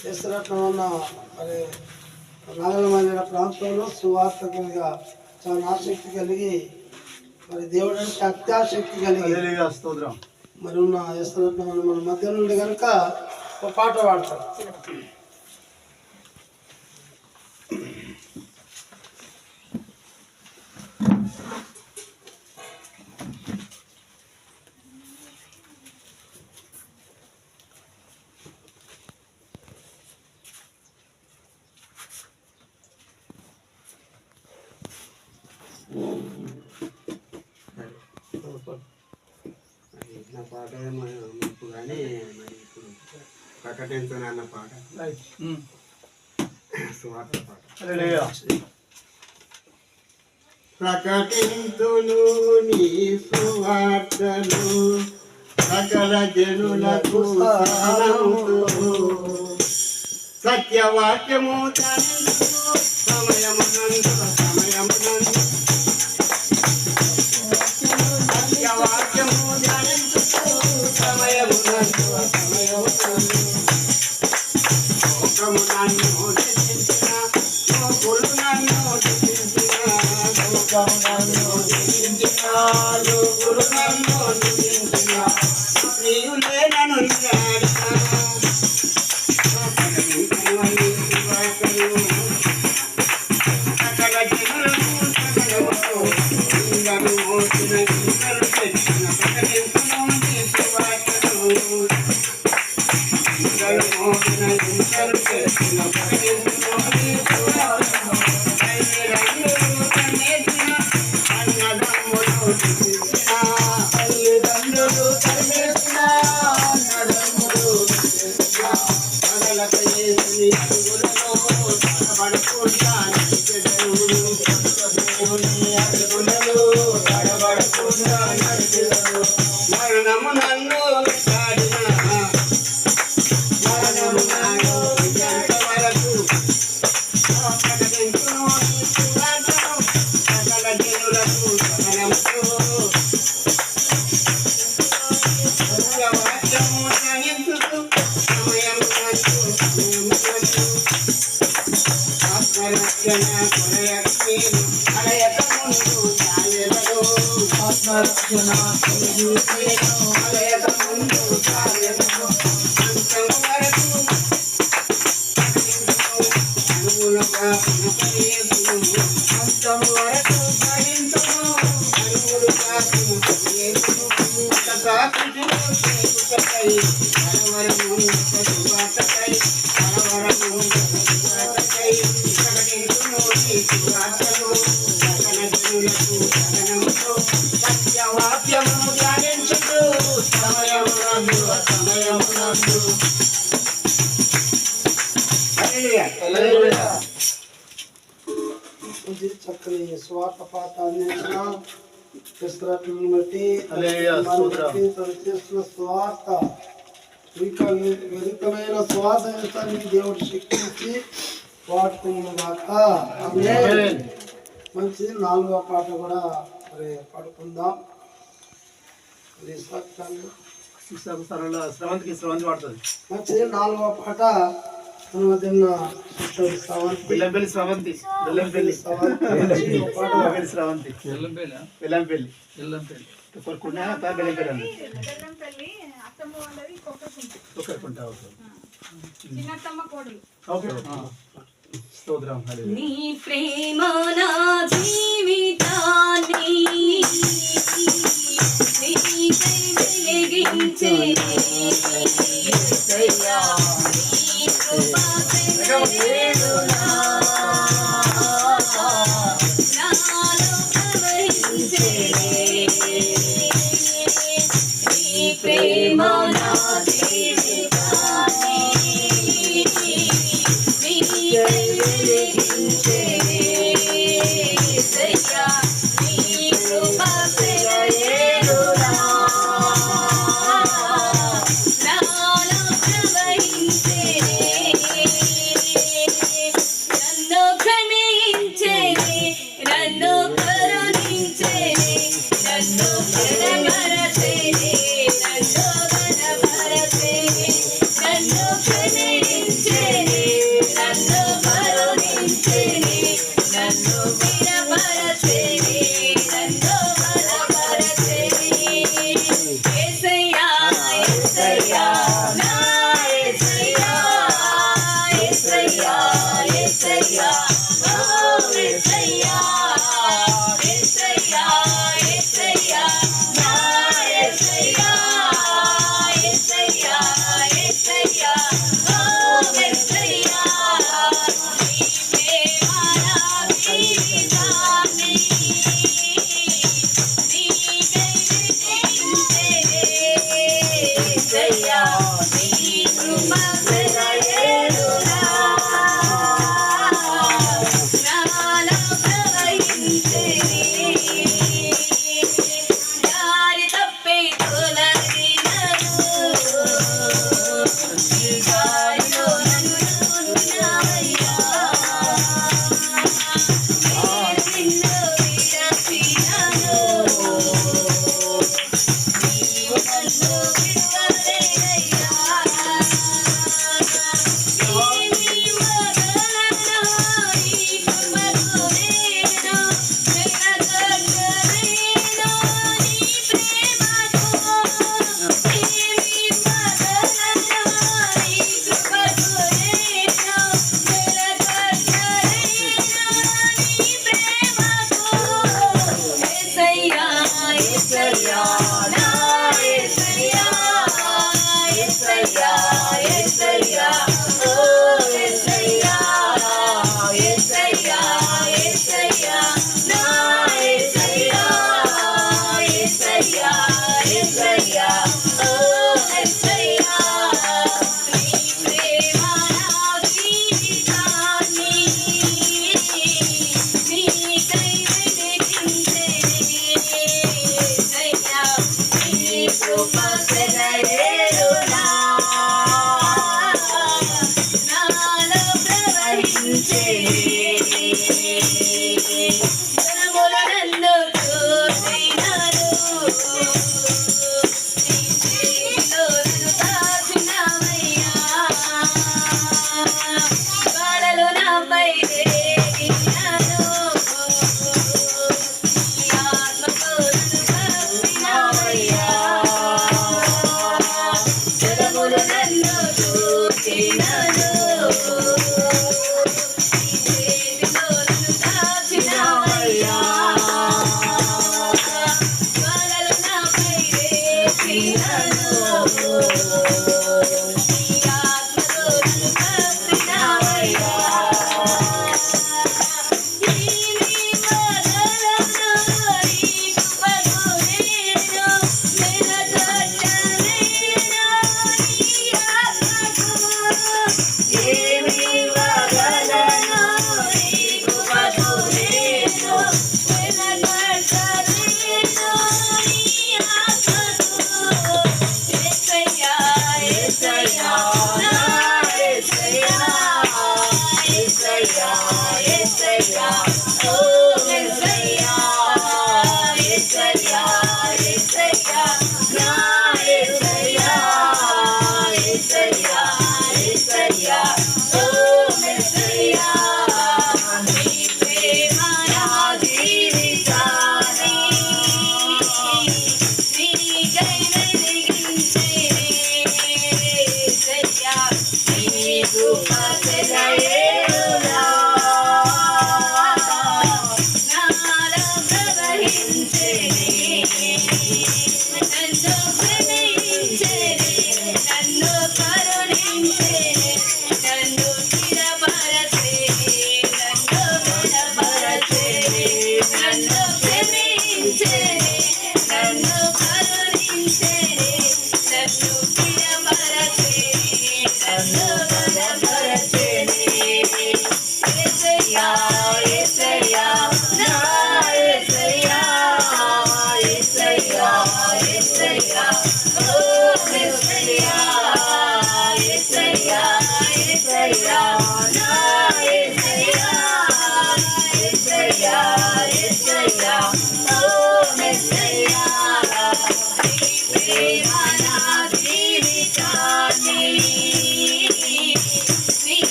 చేస్తున్నట్లు ఉన్న మరి నాగలమైన ప్రాంతంలో సువార్తకునిగా చాలా ఆసక్తి కలిగి మరి దేవుడు అంటే అత్యాసక్తి కలిగి హల్లెలూయా. స్తోత్రం. మరి ఉన్న చేస్తున్నట్లు మన మధ్య నుండి కనుక ఒక పాట పాడతారు. ముప్పు కానీ మరి ఇప్పుడు ప్రకటించనన్న పాట సువార్త పాట. ప్రకటింతును నీ సువార్తను సకల జనులకు సారమును. సత్యవాక్యము సమయమునందు సత్యవాక్యము సమయమునందు లోకము నన్ను రక్షించిన లోకులు నన్ను రక్షించిన లోకము నన్ను రక్షించిన లోకులు నన్ను రక్షించిన ప్రియులే నన్ను సకల జనులకు మరణము నన్ను కాడిన మరణము నన్ను ఎంతవరకు ప్రకటించును సకల జనులకు సకలముతో వాక్యము ధ్యానించుతూ సమయమునందు ఆత్మరక్షణ కొరయకు అలయక ముందు చాలెదరు ఆత్మరక్షణ అలయక ముందు చాలెదరు అంతం వరకు అనుగుణంగా పునఃపరియేదును అంతం వరకు భరించును అనుగుణంగా పునఃపరియేదును తథాకృతిలో చేయుటకై కలవరము సువార్తకై కలవరము సువార్తకై ప్రకటించును నీ సువార్తను సకల జనులకు సకలముతో సత్యవాక్యము ధ్యానించుతూ సమయమునందు హల్లెలూయా. చక్కని స్వార్థ పాట అందించిన విశ్రాంతిని బట్టి తను చేస్తున్న స్వార్థ వెనుకమైన శ్వాస వేస్తానికి దేవుడు శక్తి ఇచ్చి వాడుకున్నాక మంచిది. 4వ పాట కూడా మరి పాడుకుందాం. స్రవంతి వాడుతుంది. మంచిది. 4వ పాట బెల్లంపల్లి స్రవంతి స్తోత్రం. నీ ప్రేమ నా జీవితాన్ని నీకై వెలిగించే యేసయ్యా, నీ కృప సెలయేరులా నాలో ప్రవహించే. నీ ప్రేమ నా జీవితాన్ని నీకై వెలిగించే యేసయ్యా, నీ కృప సెలయేరులా నాలో ప్రవహించే. నన్ను క్షమించే, నన్ను కరుణించే, నన్ను క్షణమరచే, నన్ను ఘనపరచే. నన్ను క్షమించే, నన్ను కరుణించే, నన్ను ఘనపరచే, నన్ను ఘనపరచే. యేసయ్యా, యేసయ్యా, నా యేసయ్యా, యేసయ్యా, యేసయ్యా, ఓ యేసయ్యా, యేసయ్యా, యేసయ్యా, నా యేసయ్యా, యేసయ్యా, యేసయ్యా, ఓ యేసయ్యా. నీ ప్రేమ నా జీవితాన్ని నీకై వెలిగించే యేసయ్యా నా యేసయ్యా యేసయ్యా యేసయ్యా ఓ యేసయ్యా యేసయ్యా యేసయ్యా నా యేసయ్యా యేసయ్యా యేసయ్యా ఓ యేసయ్యా నీ ప్రేమ నా జీవితాన్ని నీకై వెలిగించే యేసయ్యా నీ కృప సెలయేరునా నాలో ప్రవహించే జనములు నన్ను చూసినారు నీ చేతిలో నన్ను దాచినావయ్యా బాధలు నాపై రేగినాను నీ ఆత్మతో నన్ను కప్పినావయ్యా జనములు నన్ను చూసినారు నీ చేతిలో నన్ను దాచినావయ్యా బాధలు నాపై రేగినాను నీ ఆత్మతో నన్ను కప్పినావయ్యా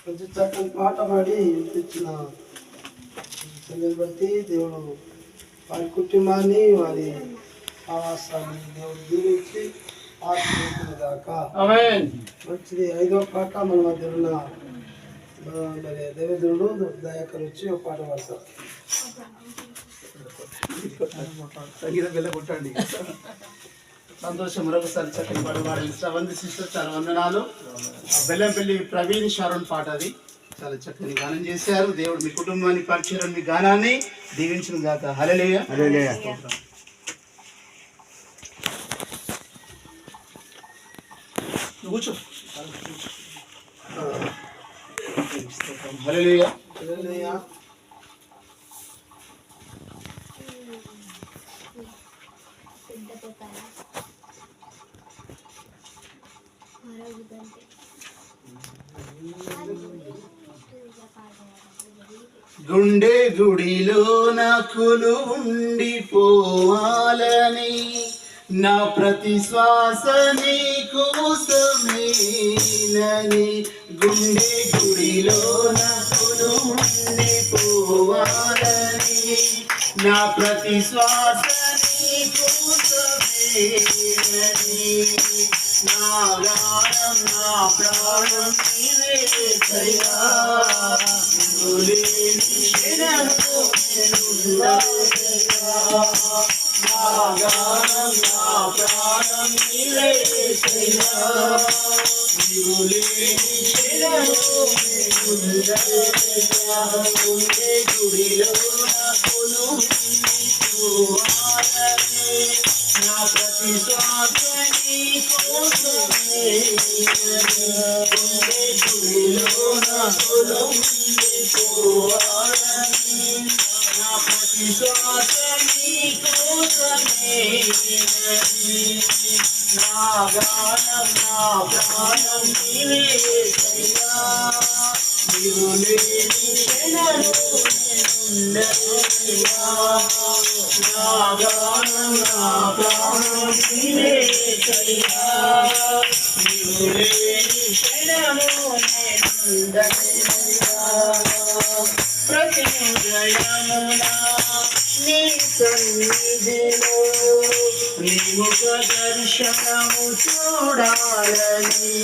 కొంచెం చక్కని పాట పాడి తెచ్చిన సంగతి బట్టి దేవుడు వారి కుటుంబాన్ని వారి ఆవాసాన్ని దేవుడు దీవించి ఆశీర్వదించిన దాకా మంచిది. 5వ పాట మన మధ్య ఉన్న మరి దేవేంద్రుడు దయాకర్ వచ్చి ఒక పాట పాడతారు. సంగీతం వెళ్ళ కొట్టండి. సంతోషం. మరొకసారి చక్కని పాట పాడాలి. శ్రవంతి సిస్టర్ చాలా వందనాలు. బెల్లంపల్లి ప్రవీణ్ శరణ్ పాట అది చాలా చక్కని గానం చేశారు. దేవుడు మీ కుటుంబాన్ని పరిచయం మీ గానాన్ని దీవించిన గాక. హల్లెలూయా హల్లెలూయా. కూర్చో. హల్లెలూయా హల్లెలూయా. గుండె గుడిలో నా కొలువుండిపోవాలని నా ప్రతి శ్వాస నీ కోసమేనని గుండె గుడిలో నా కొలువుండిపోవాలని నా ప్రతి శ్వాస నీకోసమేనని నా గానం నా ప్రాణం నీవేసయ్యా నువ్వు లేని క్షణము నేనుండలేనయ్యా నా గానం నా ప్రాణం నీవేసయ్యా నువ్వు లేని క్షణము నేనుండలేనయ్యా గుండె గుడిలో నా కొలువుండిపోవాలని నా ప్రతి శ్వాస నీకోసమే గుండె గుడిలో నా కొలువుండిపోవాలని నా ప్రతి శ్వాస నీకోసమే నా గానం నా ప్రాణం నీవేసయ్యా నీవు లేని క్షణము నేనుండలేనయ్యా నా గానం నా ప్రాణం నీవేసయ్యా నీవు లేని క్షణము నేనుండలేనయ్యా ప్రతి ఉదయమున నీ సన్నిధిలో నీ ముఖ దర్శనము చూడాలని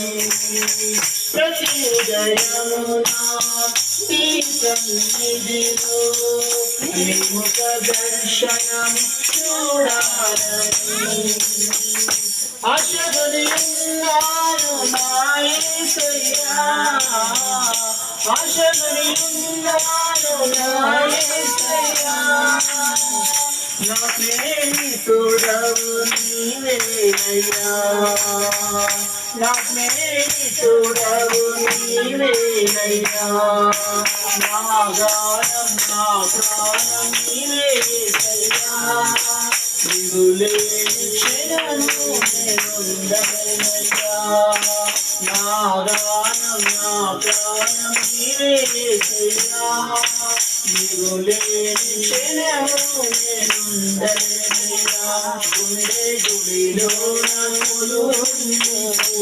ప్రతి ఉదయమున నీ సన్నిధిలో నీ ముఖ దర్శనము చూడాలని ఆశగని ఉన్నాను నా యేసయ్యా ఆశగని ఉన్నాను నా యేసయ్యా నా ప్రేమితుడవు నీవేనయ్యా నా ప్రేమితుడవు నీవేనయ్యా నా గానం నా ప్రాణం నీవేనయ్యా నీవు లేని క్షణము నేనుండలేనయ్యా నా గానం నా ప్రాణం నీవేనయ్యా నీవు లేని క్షణము నేనుండలేనయ్యా గుండె గుడిలో నా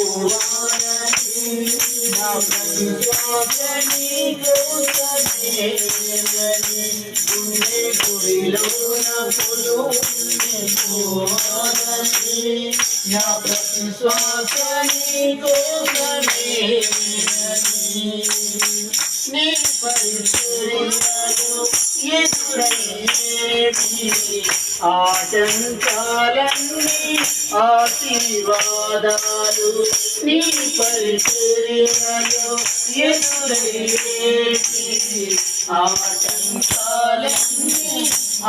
కొలువుండిపోవాలని నా ప్రతి శ్వాస నీకోసమేనని గుండె గుడిలో నా కొలువుండిపోవాలని నా ప్రతి శ్వాస నీకోసమేనని నీ పరిచర్యలో ఎదురయ్యేటి ఆటంకాలన్నీ ఆశీర్వాదాలు నీ పరిచర్యలో ఎదురయ్యేటి ఆటంకాలన్నీ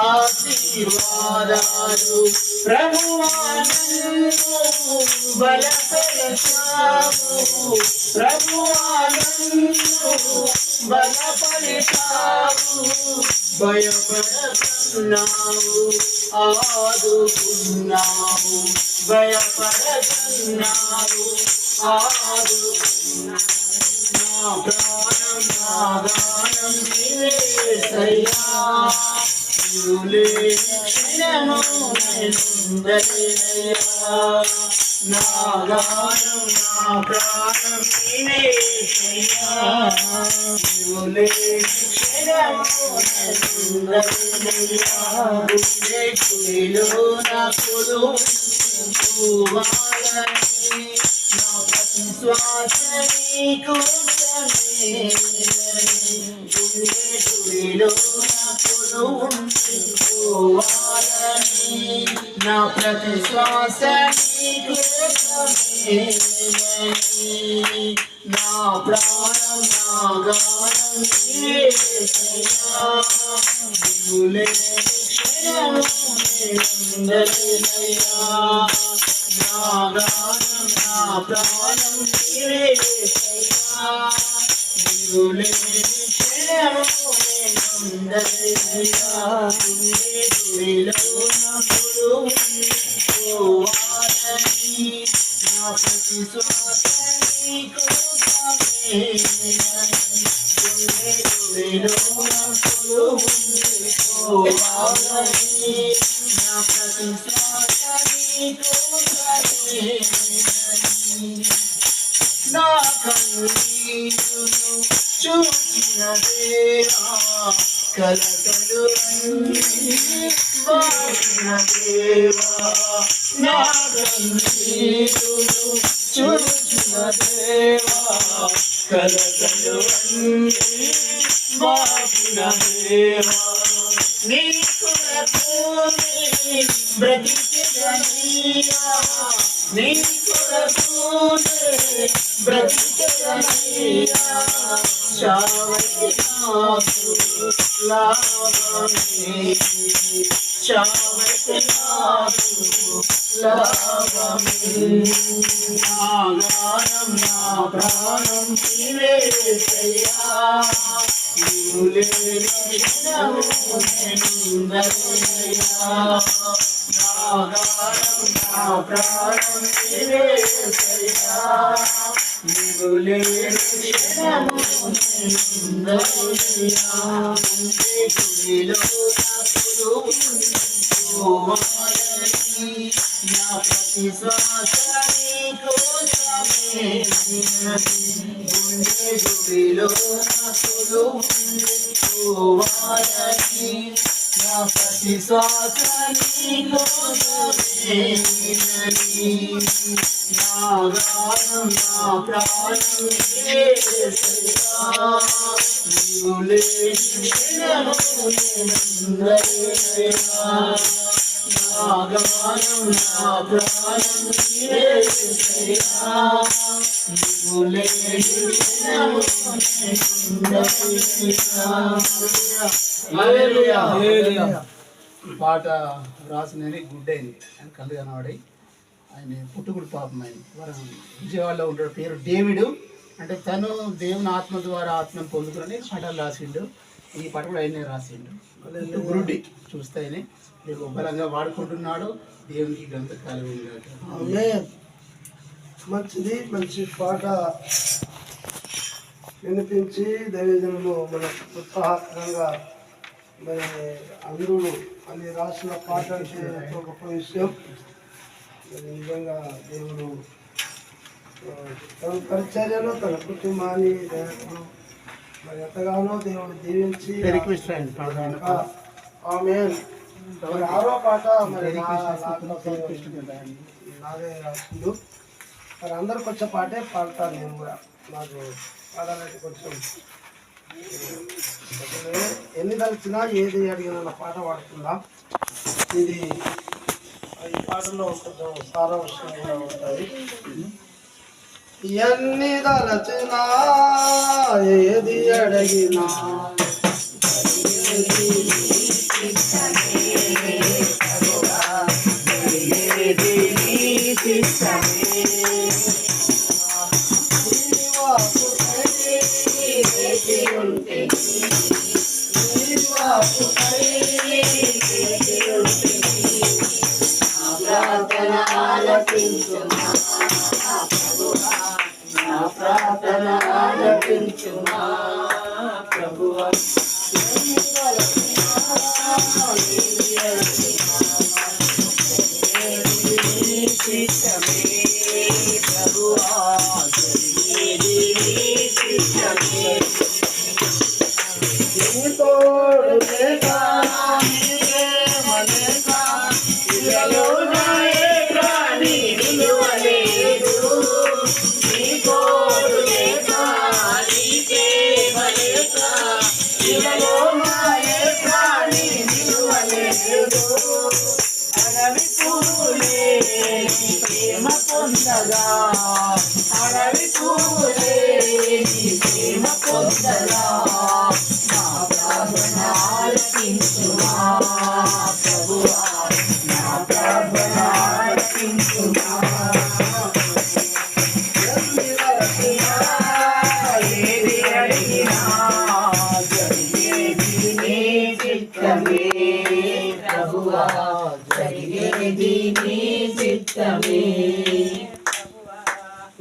ఆశీర్వాదాలు ప్రభువాను బలపరచావు ప్రభువాను బలపరచావు భయపడకున్నావు ఆదుకున్నావు భయపడకున్నావు ఆదుకున్నావు నా ప్రాణం నా గానం నీవేసయ్యా నీవు లేని క్షణము నేనుండలేనయ్యా నా గానం నా ప్రాణం నీవేసయ్యా నీవు లేని క్షణము నేనుండలేనయ్యా గుండె గుడిలో నా కొలువుండిపోవాలని నా ప్రతి శ్వాస నీకోసమే గుండె గుడిలో నా కొలువుండిపోవాలని నా ప్రతి శ్వాస నీకోసమే నా ప్రాణం నా గానం నీవేసయ్యా నీవు లేని క్షణము నేనుండలేనయ్యా నా గానం నా ప్రాణం నీవేసయ్యా నీవు లేని క్షణము నేనుండలేనయ్యా గుండె గుడిలో నా కొలువుండిపోవాలని నా ప్రతి శ్వాస నీకోసమే గుండె గుడిలో నా కొలువుండిపోవాలని నా ప్రతి శ్వాస నీకోసమే నా కన్నీరును చూచిన దేవా కలతలు బాపిన దేవా నా కన్నీరును చూచిన దేవా కలతలు బాపిన దేవా నీ కొరకు బ్రతికెదనయ్యా నీ కొరకు బ్రతికెదనయ్యా చావకి నాకు లాభమే చావకి నాకు లాభమే నా గానం నా ప్రాణం నీవేసయ్యా నీవు లేని క్షణము నేనుండలేనయ్యా నా గానం నా ప్రాణం నీవేసయ్యా నీవు లేని క్షణము నేనుండలేనయ్యా గుడిలో నాకులు ఉండిపోవాలని నా ప్రతి శ్వాస నీకోసమే గుడిలో నాకులు ఉండిపోవాలని నా ప్రతి శ్వాస నీకోసమే నా గానం నా ప్రాణం యేసయ్యా నీవు లేని క్షణము నేనుండలేనయ్యా నా గానం నా ప్రాణం యేసయ్యా నీవు లేని క్షణము నేనుండలేనయ్యా హల్లెలూయా పాట రాసినది గుడ్ అయింది అని కళ్ళు కనబడి ఆయన పుట్టుకుడు పాపం ఆయన విజయవాడలో ఉంటాడు పేరు డేవిడు అంటే తను దేవుని ఆత్మ ద్వారా ఆత్మను పొందుకుని పాటలు రాసిండు ఈ పాట కూడా ఆయనే రాసిండు గురుడి చూస్తే ఆయన బలంగా వాడుకుంటున్నాడు దేవునికి గ్రంథకాలు మంచిది మంచి పాట వినిపించి దైవజనులు మన ఉత్సాహంగా మరి అందరూ అని రాసిన పాట అంటే ఎంతో గొప్ప విషయం. మరి నిజంగా దేవుడు తన పరిచర్యలో తన కుటుంబాన్ని మరి ఎంతగానో దేవుడు దీవించి ఆమేన్. మరి ఆరో పాట మరి నాదే రాసిండు. మరి అందరికి వచ్చే పాటే పాడతాను నేను కూడా. నాకు పాడాలంటే కొంచెం ఎన్ని తలిచినా ఏది అడిగినా నా పాట పాడుతుందా. ఇది ఈ పాటలో కొంచెం సారాంశంగా ఉంటుంది. ఎన్ని తలచినా ఏది అడిగినా ప్రార్థన ఆలకించుమా ప్రభువా అడవి పూలే ప్రేమ పొందగా అడవి పూలే ప్రేమ పొందగా నా ప్రార్థన ఆలకించుమా ప్రభువా నా ప్రార్థన ఆలకించుమా. ఏది అడిగినా జరిగేది నీ చిత్తమే ప్రభువా జరిగేది నీ చిత్తమే.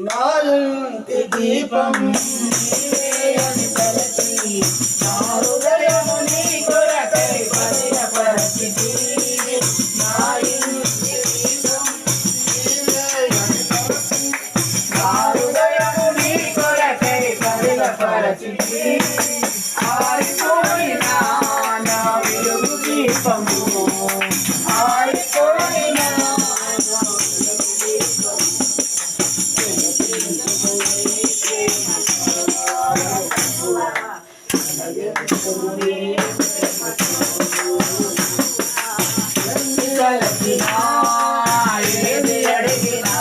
నా ఇంటి దీపం నీవే అని తలచి నా హృదయము నీ కొరకై పదిలపరచితి. నా ఇంటి దీపం నీవే అని తలచి నా హృదయము నీ కొరకై పదిలపరచితి. ఆరిపోయినా ఏది అడిగినా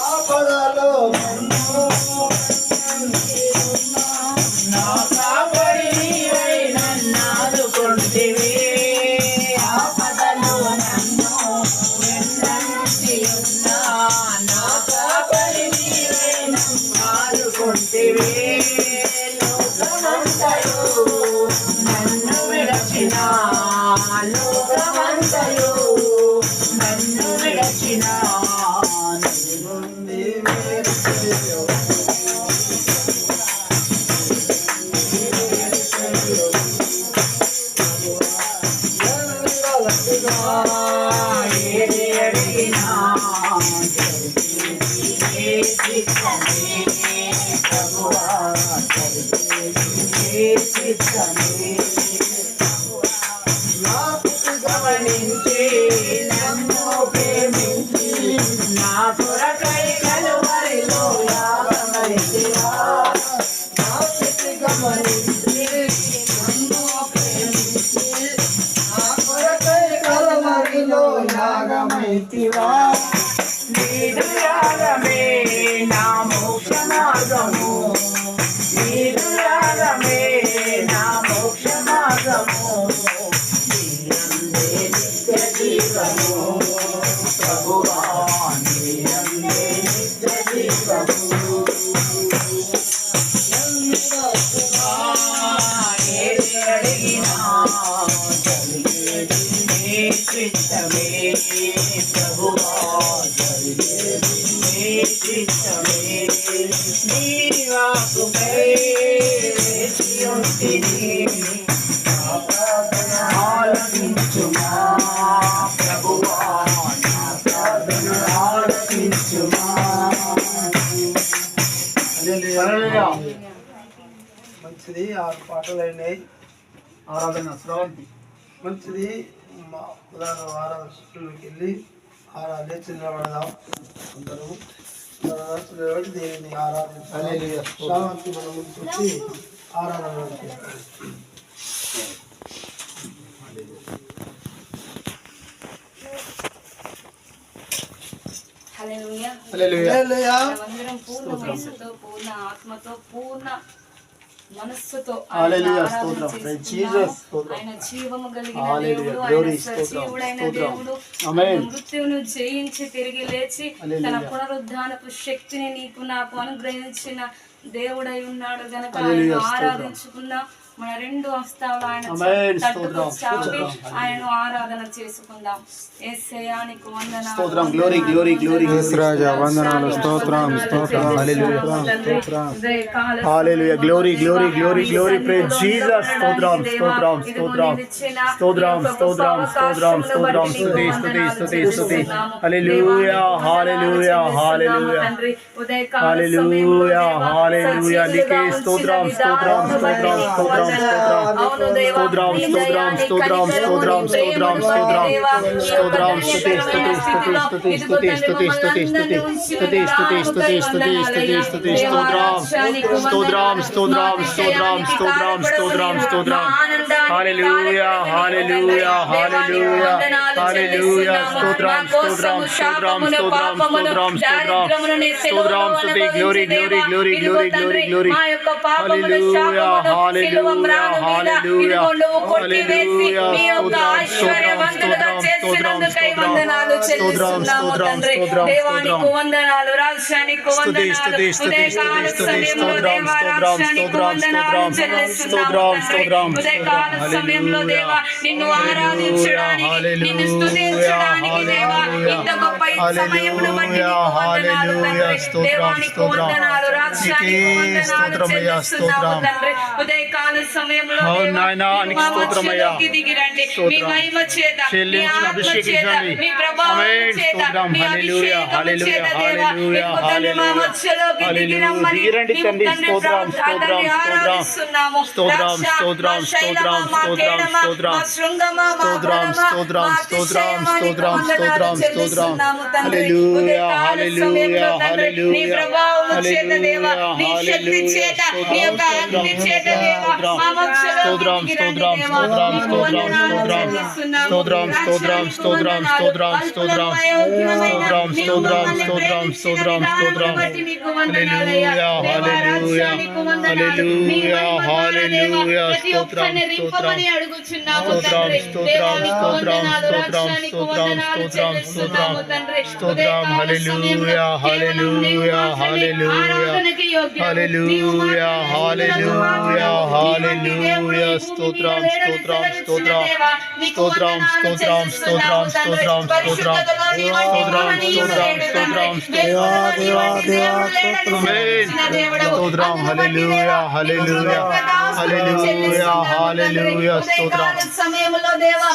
ఆపదలో నన్ను నా కాపరి నీవై నన్ను ఆదుకొంటివి. ఆపదలో నన్ను వెన్నంటి ఉన్నా నా కాపరి నీవై నన్ను ఆదుకొంటివి. లోకమంతయు నన్ను విడచిన లోకమంతయు నన్ను విడచిన నీ నుండి వేరు చేయవు. ఏది అడిగినా జరిగేది చిత్తమే ప్రభువా, జరిగేది చిత్తమే. నాకు గమనించి నన్ను ప్రేమించి నా కొరకై కలువరిలో యాగమైతివా. నాకు గమనించి నన్ను ప్రేమించి నా కొరకై కలువరిలో యాగమైతివా. నీదు యాగమే నా మోక్ష మార్గము, నీదు యాగమే నా మోక్ష మార్గము. నీయందే నిత్య జీవము ప్రభువా, నీయందే నిత్య జీవము. ఏది అడిగినా జరిగేది నీ చిత్తమే ప్రభువా, జరిగేది నీ చిత్తమే. నీ వాక్కుకై వేచి ఉంటిని, నా ప్రార్థన ఆలకించుమా ప్రభువా, నా ప్రార్థన ఆలకించుమా. హల్లెలూయా. మంచిది. 6 పాటలు అయినాయి. ఆరాధన స్రవంతి. మంచిది. మా ఉదాహరణ ఆరాధన శిష్యులకు వెళ్ళి లేచి నిలబడదాం. అందరూ నిలబడి దేవుని ఆరాధించాలి. హల్లెలూయా. శ్రావంతి మన ముందుకు వచ్చి ఆరాధన చేస్తాం. హల్లెలూయా. హల్లెలూయా. హల్లెలూయా. మనమందరం పూర్ణ మనసుతో, పూర్ణ ఆత్మతో, పూర్ణ మనస్సుతో హల్లెలూయా. ఆరాధన స్తోత్రం. చేసుకుందాము. జీసస్ స్తోత్రం. ఆయన జీవము కలిగిన హల్లెలూయా. దేవుడు, గ్లోరీ. ఆయన సజీవుడైన స్తోత్రం. దేవుడు, ఆమేన్. ఆయన మృత్యువును జయించి తిరిగి లేచి హల్లెలూయా. తన పునరుద్ధానపు శక్తిని నీకు నాకు అనుగ్రహించిన దేవుడై ఉన్నాడు గనక హల్లెలూయా. ఆయన స్తోత్రం. ఆరాధించుకుందాం. మన రెండు హస్తాలు ఆయన ఆమేన్. తట్టుకు స్తోత్రం. చాపి స్తోత్రం. ఆయనను ఆరాధన చేసుకుందాం. యేసయ్యా నీకు వందనాలు. స్తోత్రం. Glory, glory, glory. రాజా వందనాలు, స్తోత్రం, స్తోత్రం, హల్లెలూయా, స్తోత్రం. Hallelujah. Glory, glory, glory, glory. Praise Jesus. స్తోత్రం, స్తోత్రం, స్తోత్రం. స్తోత్రం, స్తోత్రం, స్తోత్రం, స్తోత్రం. స్తుతి, స్తుతి, స్తుతి, స్తుతి. హల్లెలూయా, హల్లెలూయా, హల్లెలూయా. హల్లెలూయా, హల్లెలూయా. నీకే స్తోత్రం, స్తోత్రం, స్తోత్రం, స్తోత్రం, స్తోత్రం. స్తోత్రం, స్తోత్రం, స్తోత్రం, స్తోత్రం, స్తోత్రం, స్తోత్రం. స్తోత్రం. స్తుతి, స్తుతి, స్తుతి, స్తుతి, స్తుతి, స్తుతి, స్తుతి, స్తుతి, స్తుతి, స్తుతి, స్తుతి, స్తుతి, స్తుతి, స్తుతి. స్తోత్రం, స్తోత్రం, స్తోత్రం, స్తోత్రం, స్తోత్రం, స్తోత్రం, స్తోత్రం. Hallelujah, hallelujah, hallelujah, hallelujah. స్తోత్రం, స్తోత్రం, స్తోత్రం, స్తోత్రం, స్తోత్రం, స్తోత్రం. స్తోత్రం, స్తుతి, glory, glory, glory, glory, glory, glory. Hallelujah, hallelujah, hallelujah, hallelujah. స్తోత్రం, స్తోత్రం, స్తోత్రం, స్తోత్రం, స్తోత్రం, స్తోత్రం, స్తోత్రం, దేవానికి వందనాలు, రాజ్యానికి వందనాలు. స్తుతి, స్తుతి, ఉదయకాల స్తుతి, సమయంలో స్తోత్రం, దేవా స్తోత్రం, రాజ్యానికి స్తోత్రం, వందనాలు స్తోత్రం, చెల్లిస్తున్నాము స్తోత్రం, తండ్రి. స్తోత్రం. ఉదయకాల సమయంలో దేవా నిన్ను ఆరాధించడానికి, నిన్ను స్తుతించడానికి దేవా ఇంత గొప్ప ఈ సమయమును బట్టి నీకు వందనాలు తండ్రి. దేవానికి వందనాలు, రాజ్యానికి వందనాలు చెల్లిస్తున్నాము తండ్రి. ఉదయకాల సమయంలో మా మధ్యలోకి దిగి రండి. మీ మహిమ చేత, మీ ఆత్మ చేత, మీ ప్రభావం చేత, మీ అభిషేకము చేత దేవా మీకు తండ్రి మా మధ్యలోకి దిగి రమ్మని నీకు తండ్రి ఆరాధిస్తున్నాము. నీ ప్రభావము చేత దేవా, నీ శక్తి చేత, నీ యొక్క అగ్ని చేత దేవా మా మధ్యలోకి దిగి రండి దేవా. నీకు వందనాలు చెల్లిస్తున్నాము.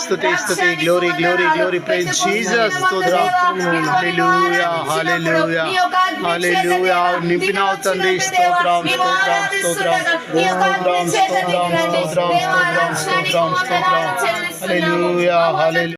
స్తుతి glory glory glory praise Jesus. స్తోత్రం హల్లెలూయా హల్లెలూయా హల్లెలూయా. నింపినావు తండ్రి. స్తోత్రం స్తోత్రం స్తోత్రం స్తోత్రం స్తోత్రం స్తోత్రం స్తోత్రం స్తోత్రం స్తోత్రం హల్లెలూయా హల్లెలూయా.